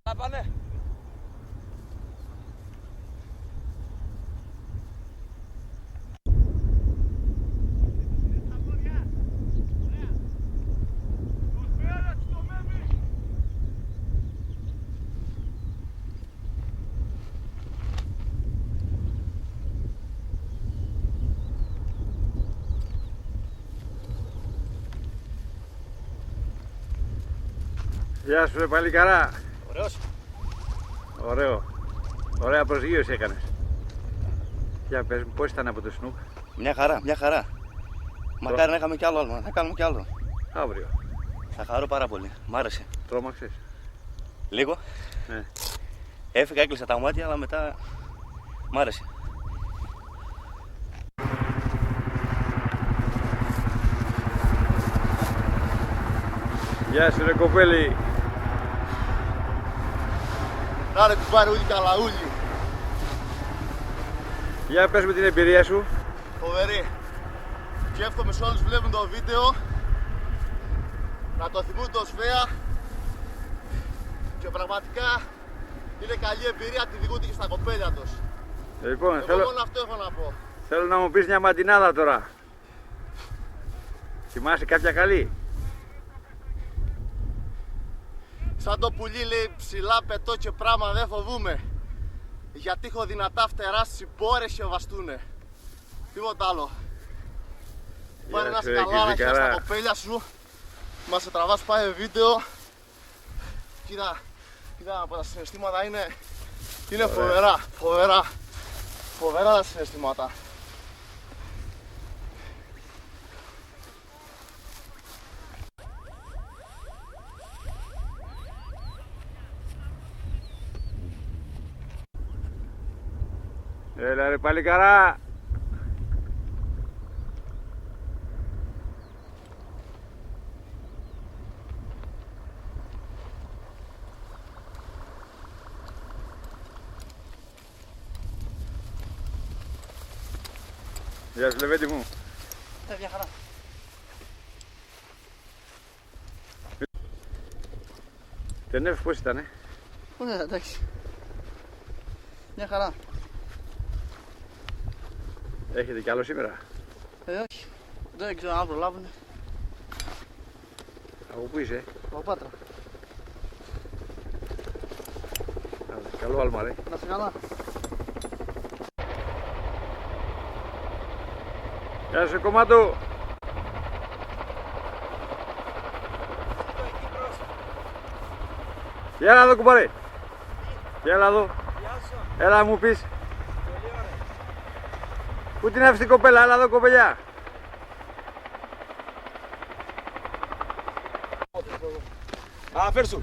Να πάνε. Γεια σου ρε παλικαρά. Ωραίος. Ωραίο. Ωραία προσγείωση έκανες. Για πες μου, πώς ήταν από το σνουκ? Μια χαρά, μια χαρά. Μακάρι να είχαμε κι άλλο άλμα, να κάνουμε κι άλλο. Αύριο. Θα χαρώ πάρα πολύ. Μ' άρεσε. Τρόμαξες? Λίγο. Ναι. Έφυγα, έκλεισα τα μάτια, αλλά μετά μ' άρεσε. Γεια σου ρε κοπέλη. Να ρε κουμπάρε ούλι καλαούλι. Για πες με την εμπειρία σου. Φοβερή. Και εύχομαι σε όλους που βλέπουν το βίντεο να το θυμούν το Σφαία και πραγματικά είναι καλή εμπειρία, τη δικούνται και στα κοπέλια τους. Λοιπόν, Εγώ μόνο αυτό έχω να πω. θέλω να μου πεις μια μαντινάδα τώρα. Θυμάσαι κάποια καλή? Σαν το πουλί λέει ψηλά πετώ και πράγμα δεν φοβούμαι. Γιατί έχω δυνατά φτερά στις μπόρες και βαστούνε. Τίποτα άλλο. Πάρε να είσαι καλά, να χαίρεσαι τα κοπέλια σου. Μας σε τραβάς πάει βίντεο. Κοίτα από τα συναισθήματα είναι φοβερά, φοβερά τα συναισθήματα. Έλα ρε παλικαρά. Γεια σου Λεβέντη μου. Μια χαρά. Τενέφ πώς ήτανε? Ωραία, εντάξει. Μια χαρά. Έχετε κι άλλο σήμερα? Όχι. Δεν ξέρω αν προλάβουνε. Από πού είσαι? Από Πάτρα. Καλό άλμα ρε. Να σε καλά. Γεια σου κομμάτου. Γεια να δω κουμπάρε. Γεια να δω. Έλα μου πεις. Πού την άφησε την κοπέλα, έλα εδώ κοπελιά. Αναφέρσου.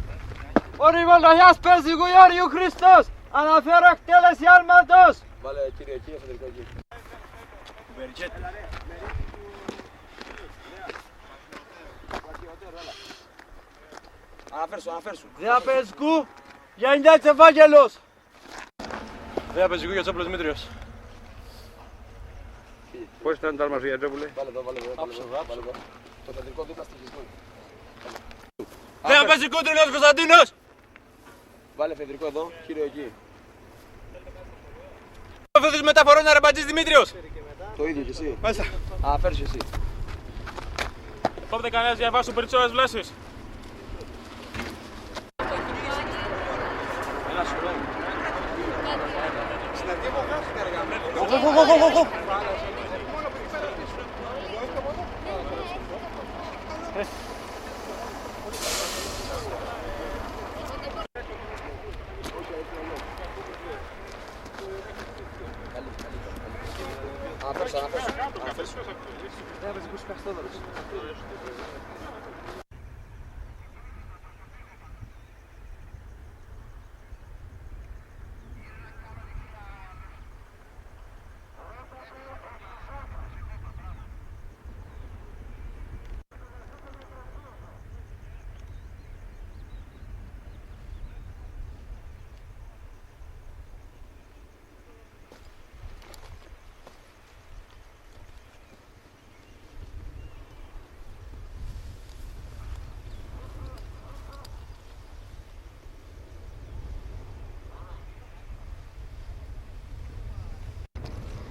Ο Ριβαλταγιάς παίζει Γουιάρι ο Χριστός. Αναφέρω εκτέλεση άλματος. Βάλε κύριε εκεί, αφεντρικό εκεί. Μπερκέτη. Αναφέρσου. Διαπεζικού Γιάννης Ευάγγελος. Διαπεζικού Γιατσόπουλος Δημήτριος. Πώς ήταν το άλμα σου Γιατζόπουλε? Βάλε εδώ. Το κεντρικό δίπλα στοιχισμό. Διαπεζικού Τρινός Κωνσταντίνος. Βάλε φεδρικό εδώ, κύριο εκεί. Ο Φέδης μεταφορών Αραμπατζής Δημήτριος. Το ίδιο κι εσύ. Μάλιστα. Αναφέρσου εσύ. Κόβεται κανένας για βάσου περισσότερες βλάσεις. Ένα σου λέει. Αναφέρσου.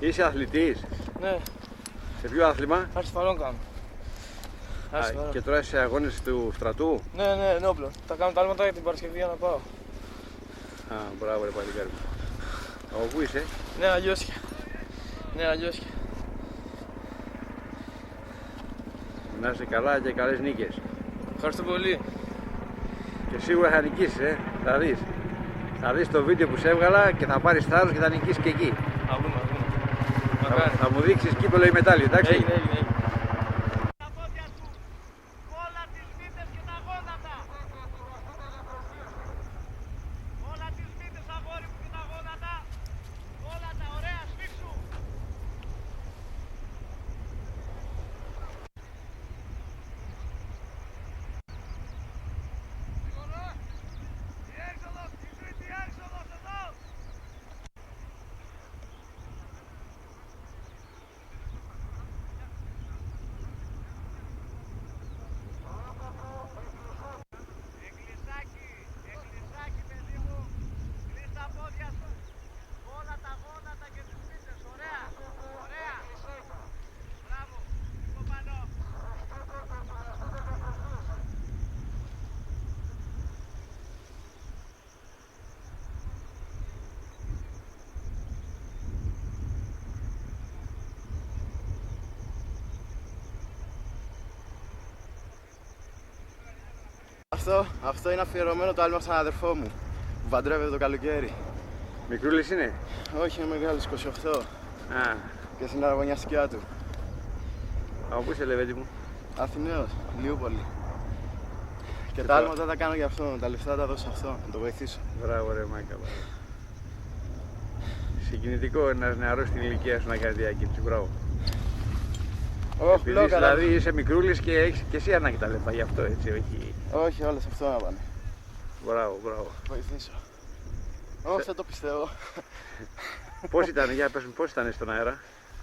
Είσαι αθλητής. Ναι, Σε ποιο άθλημα? αριστερόν κάνω. Και τώρα είσαι σε αγώνες του στρατού. Ναι, ενόπλο. Θα κάνω τα άλματα για την Παρασκευή για να πάω. Α, μπράβο ρε παλικάρι μου. Από πού είσαι? Νέα Λιώσια. Νέα Λιώσια. Να είσαι καλά και καλές νίκες. Ευχαριστώ πολύ. Και σίγουρα θα νικήσεις, θα δεις. Θα δεις το βίντεο που σε έβγαλα και θα πάρεις θάρρος και θα νικήσεις και εκεί. Θα δούμε. Μακάρι. Θα μου δείξεις κύπελλο ή μετάλλιο, εντάξει. Έγινε. Αυτό είναι αφιερωμένο το άλμα στον αδερφό μου που παντρεύεται το καλοκαίρι. Μικρούλης είναι? Όχι, είναι μεγάλος, 28. Α. Και στην αραβωνιαστικιά του. Από πού είσαι Λεβέντη μου? Αθηναίος, Λιούπολη. Και τα άλματα τα κάνω για αυτό, τα λεφτά τα δώσω αυτό, να το βοηθήσω. Μπράβο ρε Μάικα. Συγκινητικό ένας νεαρός στην ηλικία σου να κάνει διακίνηση, μπράβο. Επειδή δηλαδή είσαι μικρούλης και έχεις και εσύ ανάγκη τα λεφτά γι' αυτό, έτσι, όχι? Όχι, όλα σε αυτό να πάνε. Μπράβο. Βοηθήσω. Όχι, δεν το πιστεύω. Πώς ήταν, για πες μου, πώς ήταν στον αέρα?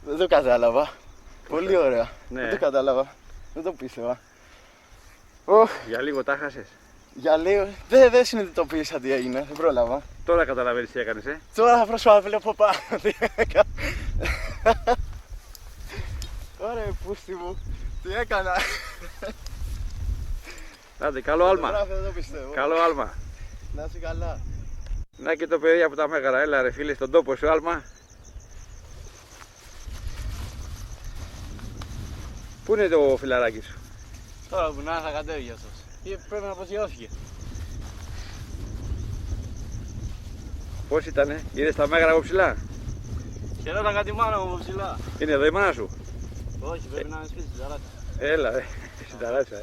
Δεν το κατάλαβα. Πολύ ωραία. Ναι. Δεν το κατάλαβα. Δεν το πίστευα. Για λίγο τα χάσες? Για λίγο. Δεν συνειδητοποίησα τι έγινε, δεν πρόλαβα. Τώρα καταλαβαίνεις τι έκανες, Τώρα πρόσφατα βλέπω πάνω τι έκανα. Ωραία, πούστη μου, τι έκανα. Άντε, καλό άλμα. Δεν το πιστεύω. Καλό άλμα. Να είσαι καλά. Να και το παιδί από τα Μέγαρα, έλα ρε φίλε, στον τόπο σου άλμα. Πού είναι το φιλαράκι σου? Τώρα που να θα κατέβει αυτός. Ή πρέπει να αποσιώθηκε. Πώς ήτανε, είδες τα Μέγαρα από ψηλά? Χαιρόταν κάτι μάνα μου από ψηλά. Είναι εδώ η μάνα σου? Όχι, πρέπει να είναι σπίτι στην ταράτσα. Έλα στην ταράτσα,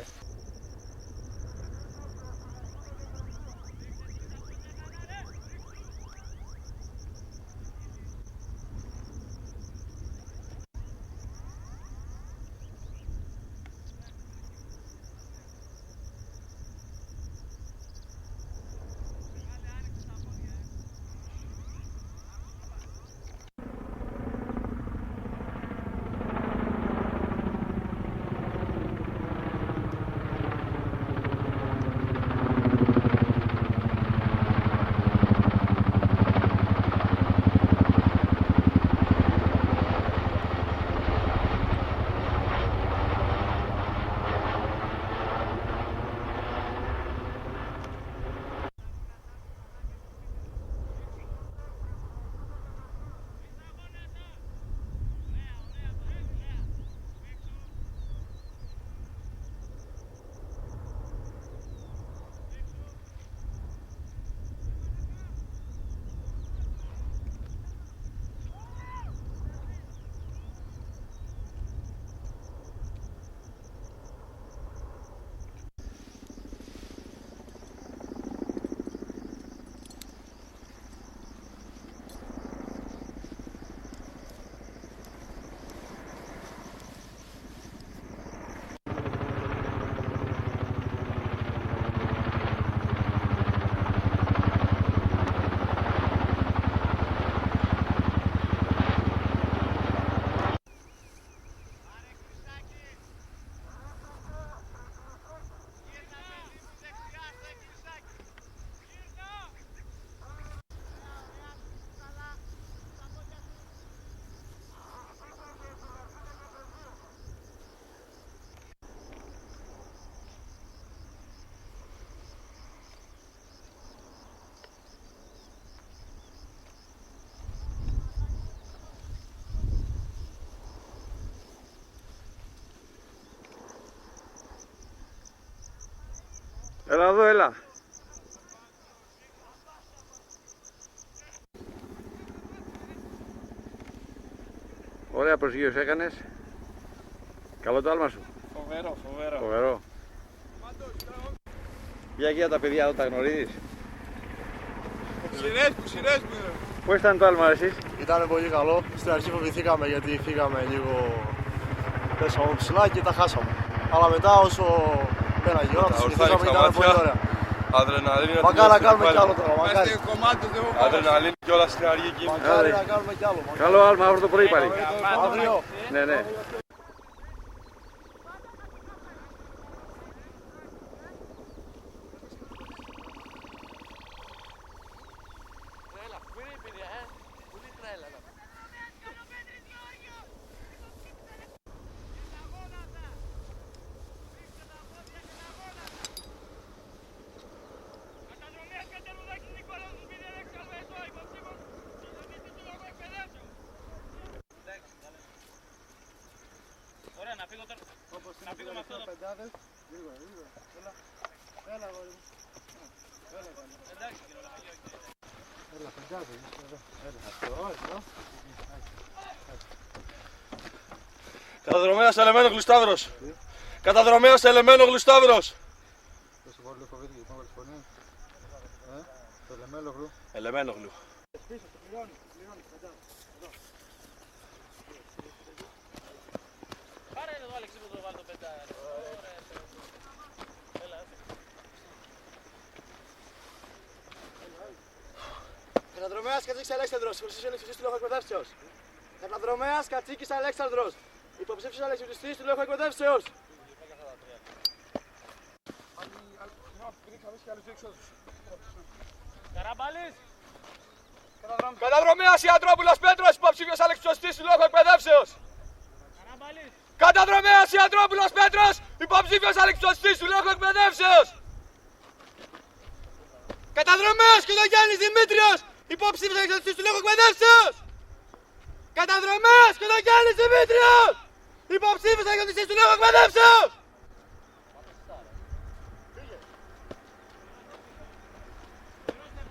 Έλα εδώ, έλα. Ωραία προσγείωση έκανες. Καλό το άλμα σου. Φοβερό, φοβερό. Φοβερό. Για τα παιδιά εδώ τα γνωρίζεις. Ξηρές μου είναι. Πώς ήταν το άλμα εσείς? Ήταν πολύ καλό. Στην αρχή φοβηθήκαμε γιατί φύγαμε λίγο, πέσαμε ψηλά και τα χάσαμε. Αλλά μετά όσο πέραγε η ώρα, το συνηθίσαμε, ήταν πολύ ωραία. Αδρεναλίνη. Μακάρι να κάνουμε κι άλλο τώρα. Μακάρι. Αδρεναλίνη και όλα στην αρχή εκεί. Μακάρι να κάνουμε κι άλλο. Καλό άλμα αύριο το πρωί πάλι. Αύριο. Ναι, ναι. Ωραία, να φύγω τώρα. Να φύγω με αυτό το... Έλα, αγόρι μου. Εντάξει, κύριε Λαχαγιώ. Έλα, πεντάδες. Έλα. Καταδρομέας Ελεμένο Γλουστάβρος. Καταδρομέας Ελεμένο Γλουστάβρος. Ελεμένο Γλου. Πάρε εδώ, Άλεξη, που το βάλω το πεντάρι. Έλα. Καταδρομέας Κατσίκης Αλέξανδρος, υποψήφιος ανεξιωτής του λόγου εκπαιδεύσεως. Καταδρομέας Κατσίκης Αλέξανδρος, υποψήφιος ανεξιωτής του λόγου εκπαιδεύσεως. Καραμπαλής. Καταδρομέας Ιατρόπουλος Πέτρος, υποψήφιος ανεξιωτής του λόγου εκπαιδεύσεως. Καραμπαλής. Καταδρομέας Ιατρόπουλος Πέτρος, υποψήφιος ανεξιωτής του λόγου εκπαιδεύσεως. Καταδρομέας Κοντογιάννης Δημήτριος, υποψήφιος ανεξιωτής του λόγου εκπαιδεύσεως. Καταδρομέας Κοντογιάννης Δημήτριος, υποψήφιος ανεξιωτής του λόγου εκπαιδεύσεως.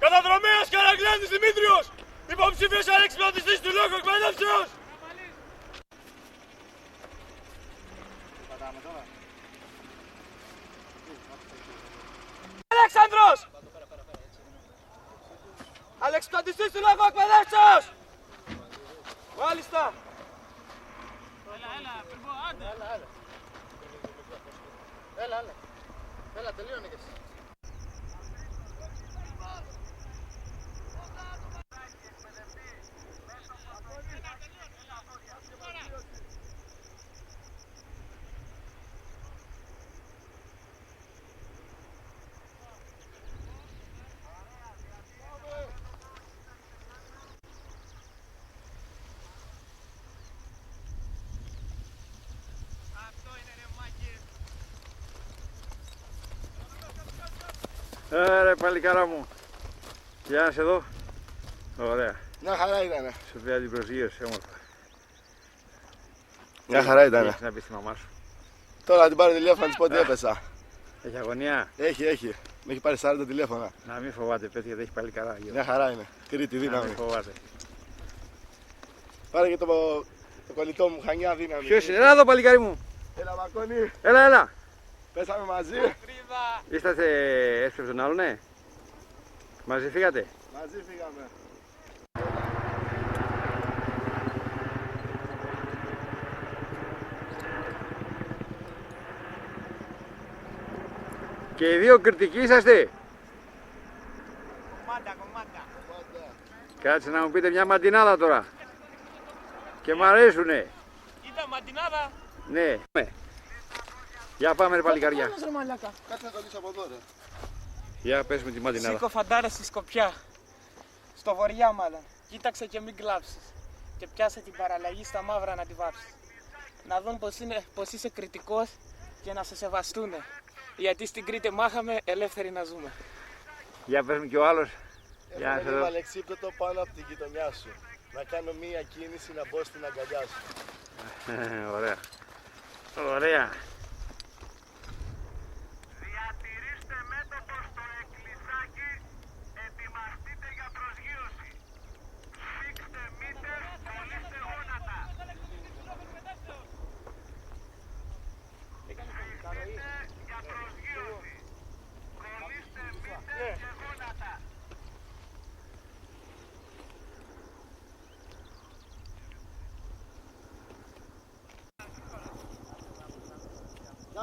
Καταδρομέας Καραγκλάνης Δημήτριος, υποψήφιος ανεξιωτής του λόγου εκπαιδεύσεως. Αλέξανδρος! Αλεξιωτιστής του λόγου εκπαιδεύσεως! Μάλιστα! Έλα, φύγω, άντε. Έλα, τελείωνε και εσύ. Ρε παλικάρα μου. Για να σε δω. Ωραία. Μια χαρά ήτανε. Σου πήρα την προσγείωση όμορφα. Μια χαρά ήτανε. Έχεις να πεις τη μαμά σου. Τώρα να την πάρω τηλέφωνο να της πω ότι έπεσα. Έχει αγωνία. Έχει. Με έχει πάρει 40 τηλέφωνα. Να μην φοβάται παιδί γιατί έχει παλικάρα. Μια χαρά είναι. Τρίτη Να δύναμη. μην φοβάται. Πάρε και το κολλητό μου, Χανιά δύναμη. Ποιος είναι? Έλα εδώ παλικάρι μου. Έλα Μακόνη. Έλα. Πέσαμε μαζί. Είσαστε έσπευσε τον άλλο, ναι. Μαζί φύγατε. Μαζί φύγαμε. Και οι δύο κριτικοί είσαστε. Κομμάτα. Κάτσε να μου πείτε μια μαντινάδα τώρα. Και μ' αρέσουνε. Κοίτα, μαντινάδα. Ναι. Για πάμε ρε παλικάρια. Κάτσε να το λύσω από εδώ ρε. Για πες με τη μαντινάδα. Σήκω φαντάρα στη Σκοπιά. Στο βορειά μάλλον. Κοίταξε και μην κλάψεις. Και πιάσε την παραλλαγή στα μαύρα να τη βάψεις. Να δουν πως είσαι κριτικός και να σε σεβαστούνε. Γιατί στην Κρήτη μάχαμε ελεύθεροι να ζούμε. Για πες μου και ο άλλος. Για να σε Έχω δω. αλεξίπτωτο πάνω από την γειτονιά σου. Να κάνω μία κίνηση να μπω στην αγκαλιά σου. Ωραία. Ωραία. Διατηρήστε μέτρο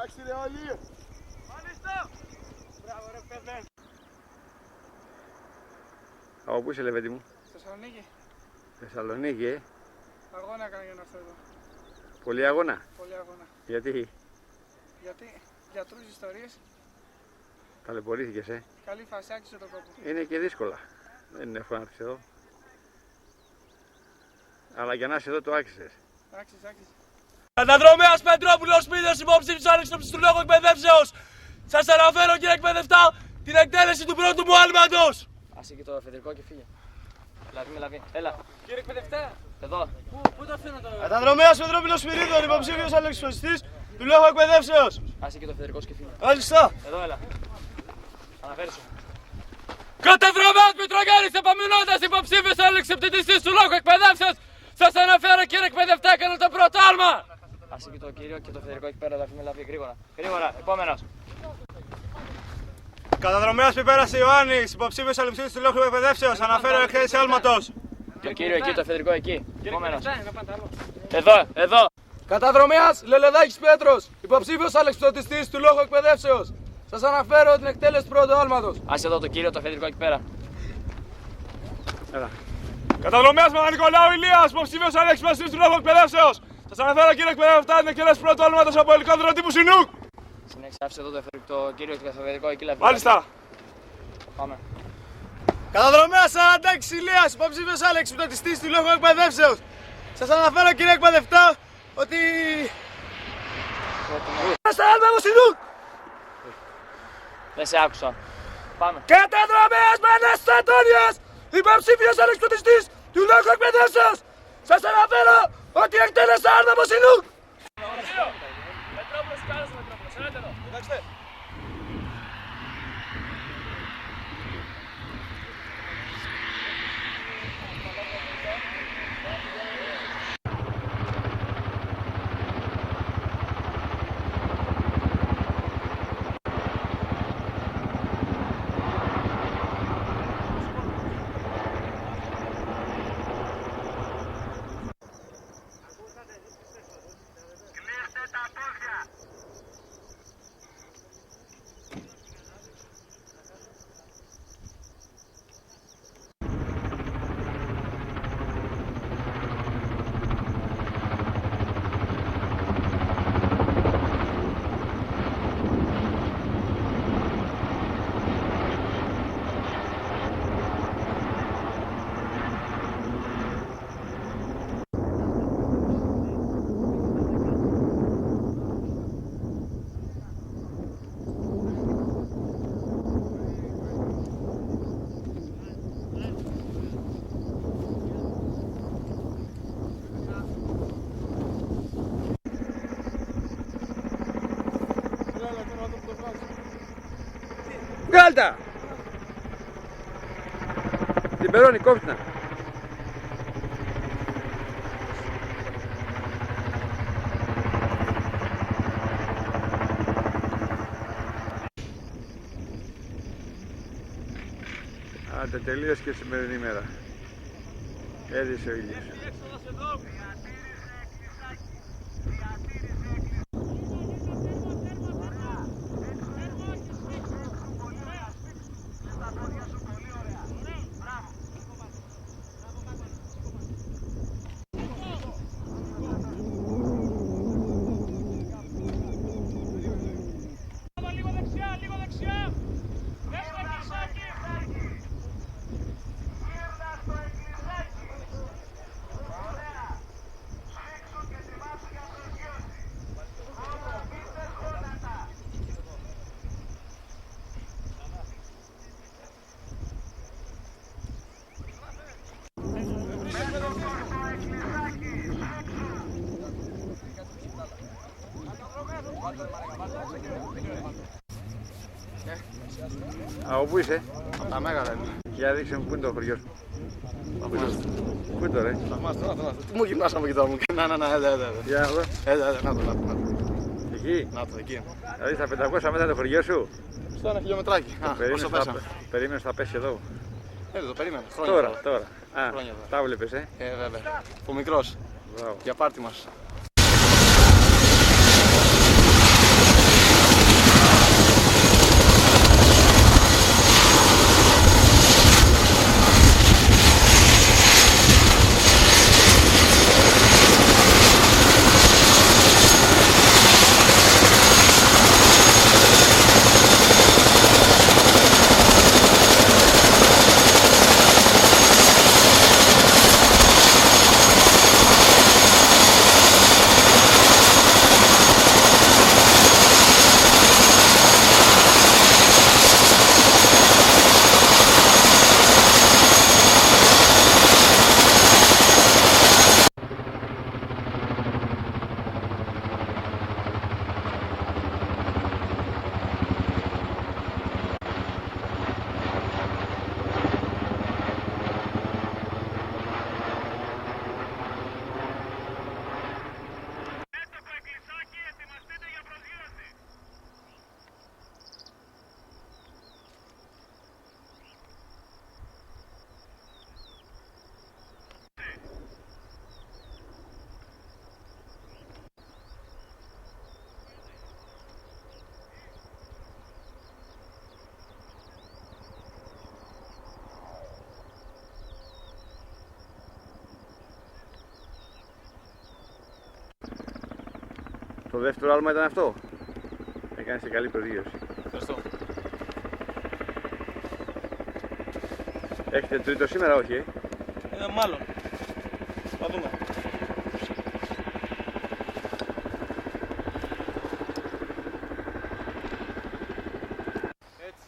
Εντάξει ρε όλοι. Μπράβο ρε παιδέ. Από πού είσαι Λεβέντη μου? Θεσσαλονίκη. Θεσσαλονίκη, Αγώνα έκανα για να έρθω εδώ. Πολύ αγώνα. Πολύ αγώνα. Γιατί? Γιατί γιατρούς ιστορίες, Ταλαιπωρήθηκες, καλή φάση, άξιζε τον κόπο. Είναι και δύσκολα. Δεν είναι εύκολο να έρθεις εδώ. Αλλά για να είσαι εδώ το άξιζες. Άξιζε. Καταδρομέας Πετρόπουλος Πίδος, υποψήφιος Αλέξανδρος του Λόγου Εκπαιδεύσεως. Σας αναφέρω κύριε εκπαιδευτά την εκτέλεση του πρώτου μου άλματος. Άσε και το εφεδρικό και φύγε. Λαβή. Έλα. Κύριε εκπαιδευτά, Εδώ. πού το αφήνω το... Καταδρομέας Πετρόπουλος Σπυρίδων, υποψήφιος αλεξιπτωτιστής του Λόγου Εκπαιδεύσεως. Άσε και το εφεδρικό και φύγε. Μάλιστα. Εδώ έλα. Αναφέρεσαι. Καταδρομέας Μητρογιάννης Επαμεινώντας, υποψήφιος αλεξιπτωτιστής του Λόγου Εκπαιδεύσεως. Σας αναφέρω κύριε εκπαιδευτά, έκανα το πρώτο άλμα. Άσε και το κύριο και το εφεδρικό εκεί πέρα, λαβή. Γρήγορα. Επόμενος. Καταδρομέας Πιπέρας Ιωάννης, υποψήφιος αλεξιπτωτιστής του Λόγου Εκπαιδεύσεως. Αναφέρω εκτέλεση άλματος. Το κύριο εκεί, το εφεδρικό εκεί. Επόμενος. Εδώ. Καταδρομέας Λελεδάκης Πέτρος, υποψήφιος αλεξιπτωτιστής του Λόγου Εκπαιδεύσεως. Σας αναφέρω την εκτέλεση του πρώτου άλματος. Άσε εδώ το κύριο, το εφεδρικό εκεί πέρα. Έλα. Καταδρομέας Παπα-Νικολάου Ηλίας, υποψήφιος αλεξιπτωτιστής του Λόγου Εκπαιδεύσεως. Σας αναφέρω κύριε εκπαιδευτά την εκτέλεση του πρώτου άλματος από ελικόπτερο τύπου Σινούκ. Συνέχισε, άφησε εδώ το κύριο και το εφεδρικό εκεί, λαβή. Μάλιστα. Πάμε. Καταδρομέας 46 Ηλίας, υποψήφιος αλεξιπτωτιστής του Λόγου Εκπαιδεύσεως. Σας αναφέρω κύριε εκπαιδευτά ότι... Στα άλμα μου Σινούκ. Δεν σε άκουσα. Πάμε. Καταδρομέας Μανάς Αντώνιος, υποψήφιος αλεξιπτωτιστής του Λόγου Εκπαιδεύσεως. Σας αναφέρω ότι εκτέλεσα άρμα από Σινούκ. Μετρόπουλος, κάλεσε Μετρόπουλος, έλατε εδώ. Εντάξει. Βγάλτα! Την περώνει, κόψτε. Άντε, τελείωσε και η σημερινή μέρα. Έδισε ο ήλιος. Λίγο δεξιά. Μέσα στο εκκλησάκι. Από πού είσαι? Από τα Μέγαρα είναι. Για δείξε μου πού είναι το χωριό σου. Πού είναι το ρε? Τι μου γυμνάσαμε και τώρα μου. Να, έλα. Για να δω. Έλα, να το. Εκεί. Να το, εκεί. Δηλαδή στα 500 μέτρα το χωριό σου. Στο ένα χιλιομετράκι. Πόσο πέσαμε. Περίμενες θα πέσει εδώ. Το περίμενα. Χρόνια Τώρα. Α, Χρόνια τώρα. τα βλέπεις, Βέβαια. Ο μικρός. Μπράβο. Για πάρτι μας. Το δεύτερο άλμα ήταν αυτό. Έκανες και καλή προσγείωση. Ευχαριστώ. Έχετε τρίτο σήμερα, όχι? Μάλλον. Θα δούμε. Έτσι.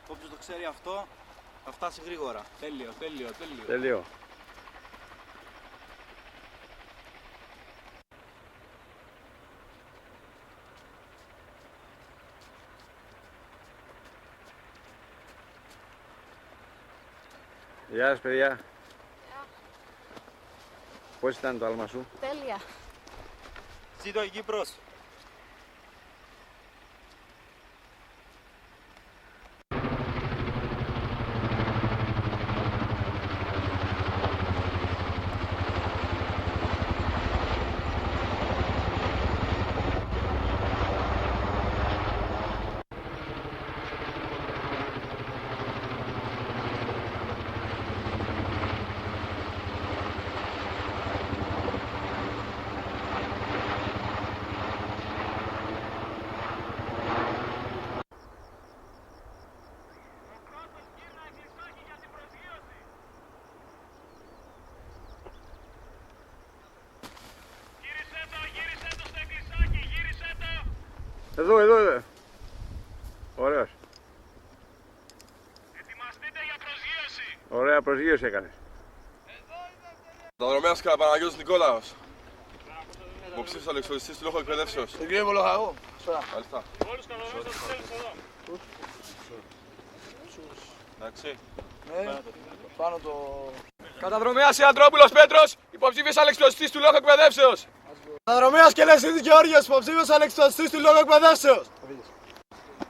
Όποιος το ξέρει αυτό, θα φτάσει γρήγορα. Τέλειο. Τέλειο. Γεια σας παιδιά. Πώς ήταν το άλμα σου? Τέλεια. Ζήτω η Κύπρος. Εδώ. Ωραίος. Ετοιμαστείτε για προσγείωση. Ωραία προσγείωση έκανες. Καταδρομέας Καραπαναγιώτης Νικόλαος. Υποψήφιος αλεξιπτωτιστής του λόγου εκπαιδεύσεως. Τον κύριο Βολογαγού. Μάλιστα. Όλους καταδρομές θα τους στέλνεις εδώ. Εντάξει. Ναι, πάνω το... Καταδρομέας Ιαντρόπουλος Πέτρος, υποψήφιος αλεξιπτωτιστής του λόγου εκπαιδεύσεως. Καταδρομέας Κελεσίδης Γεώργιος, υποψήφιος αλεξιπτωτιστής του λόγου εκπαιδεύσεως.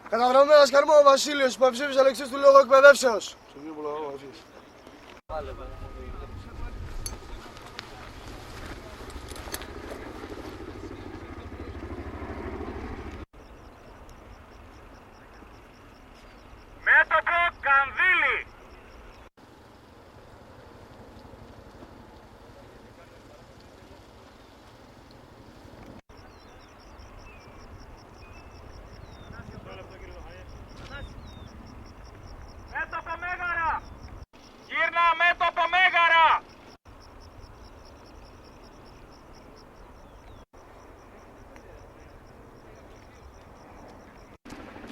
Καταδρομέας Καρμό Βασίλειος, υποψήφιος αλεξιπτωτιστής του λόγου εκπαιδεύσεως. Μέτωπο Κανδύλι. Μέτωπο Μέγαρα. Γύρνα μέτωπο Μέγαρα.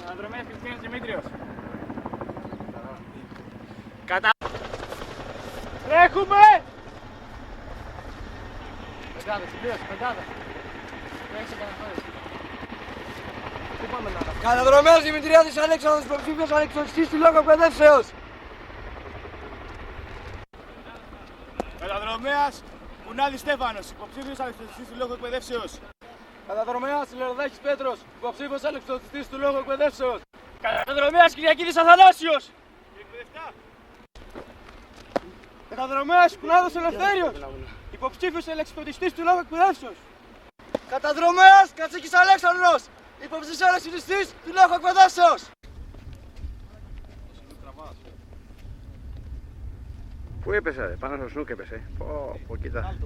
Αναδρομές Χριστίνας Δημήτριος. Τρέχουμε! Πεντάδα, συμπλήρωση, πεντάδα. Έχεις επαναχώρηση. Πού πάμε να τα Καταδρομέας Δημητριάδης Αλέξανδρος, υποψήφιος αλεξιπτωτιστής του λόγου εκπαιδεύσεως. Καταδρομέας Κουνάδης Στέφανος, υποψήφιος αλεξιπτωτιστής του λόγου εκπαιδεύσεως. Καταδρομέας Λεροδάκης Πέτρος, υποψήφιος αλεξιπτωτιστής του λόγου εκπαιδεύσεως. Καταδρομέας Κυριακίδης Αθανάσιος. Καταδρομέας Κουνάδος Ελευθέριος, υποψήφιος αλεξιπτωτιστής του λόγου εκπαιδεύσεως. Καταδρομέας Κατσίκης Αλέξανδρος, υποψήφιος αλεξιπτωτιστής του λόγου εκπαιδεύσεως. Πού έπεσα ρε, πάνω στο σνούκ έπεσε. Πω, κοίτα.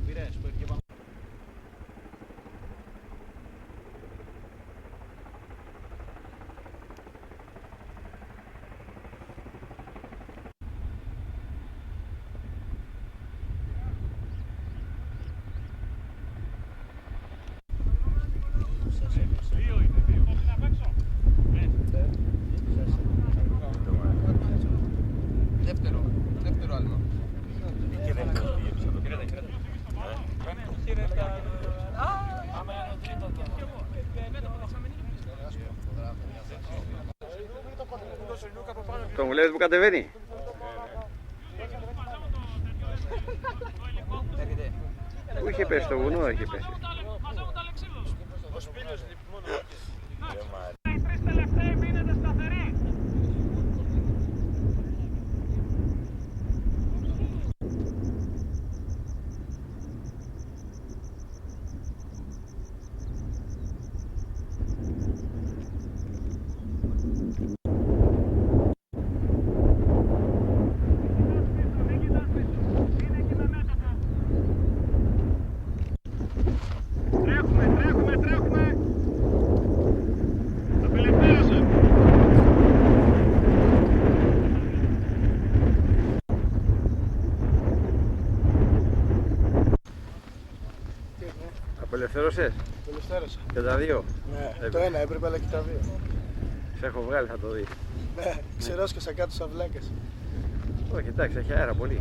Δεύτερο άλμα. Τον βλέπεις που κατεβαίνει. Πού είχε πέσει, στο βουνό είχε πέσει. Οι τρεις τελευταίοι μείνετε σταθεροί. Τελείωσες Ελευθέρωσα. και τα δύο. Ναι, το ένα έπρεπε αλλά και τα δύο. Σε έχω βγάλει, θα το δεις. Ναι, ξερόσκασα κάτω σαν βλάκες. Όχι, εντάξει, έχει αέρα πολύ.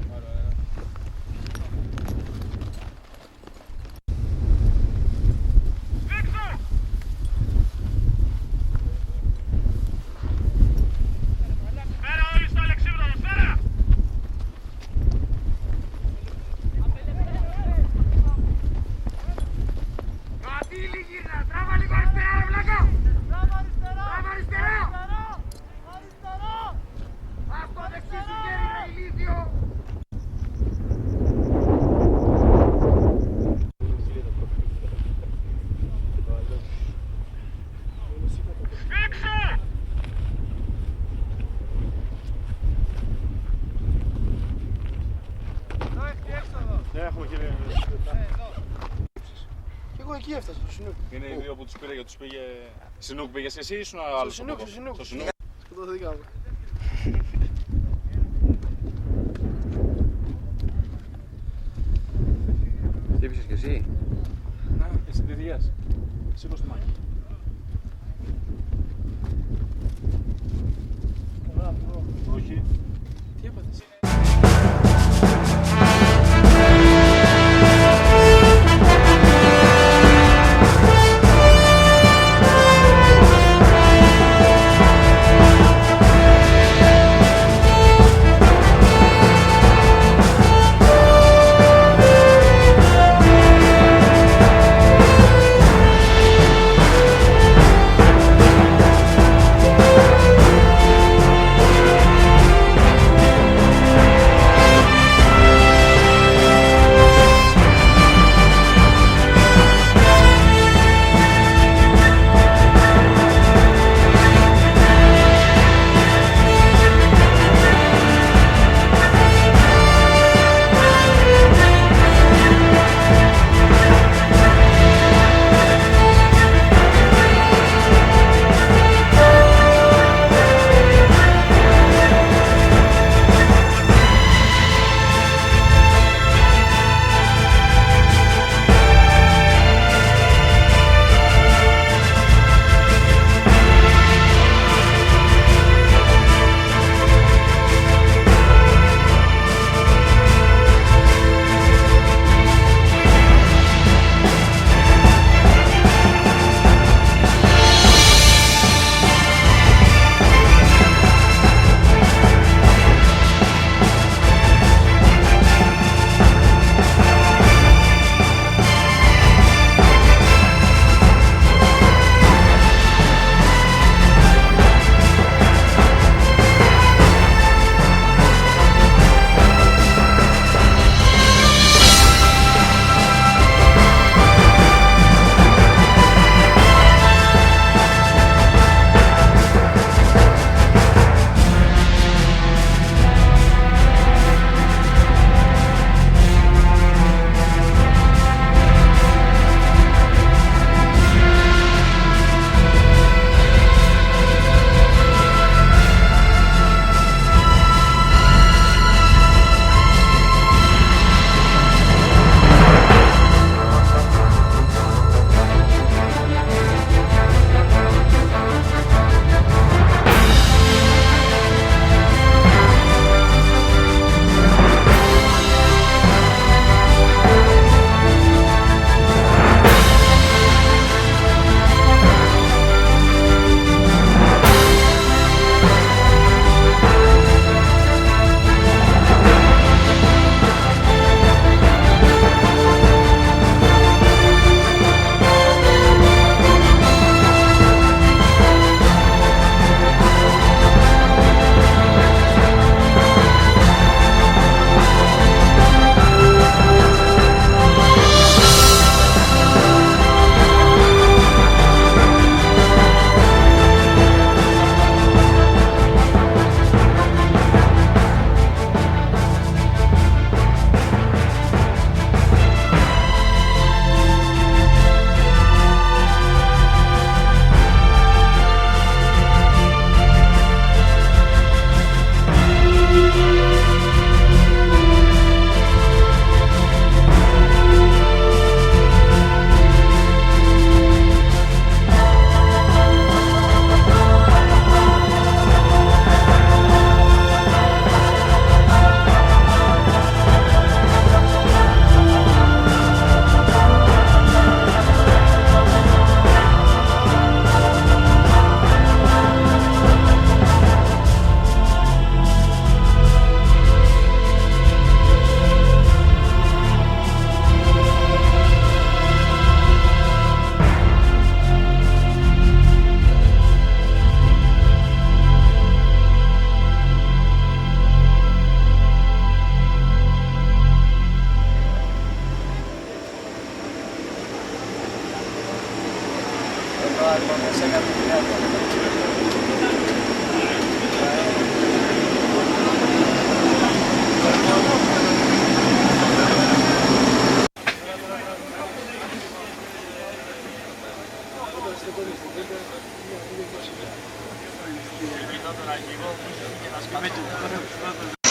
Και εγώ εκεί έφτασα στο Σινούκ. Είναι οι δύο που τους πήρε και τους πήγε. Σινούκ πήγες και εσύ ή ήσουν Στο άλλος? Σινούκ, στο Σινούκ. Στο Σινούκ. Σκοτωθήκαμε. Χτύπησες κι εσύ. Ναι, εσύ τι διές. Σήκω στο μάκι. Όχι. Τι έπαθες? τώρα και εγώ και να σκεφτεί.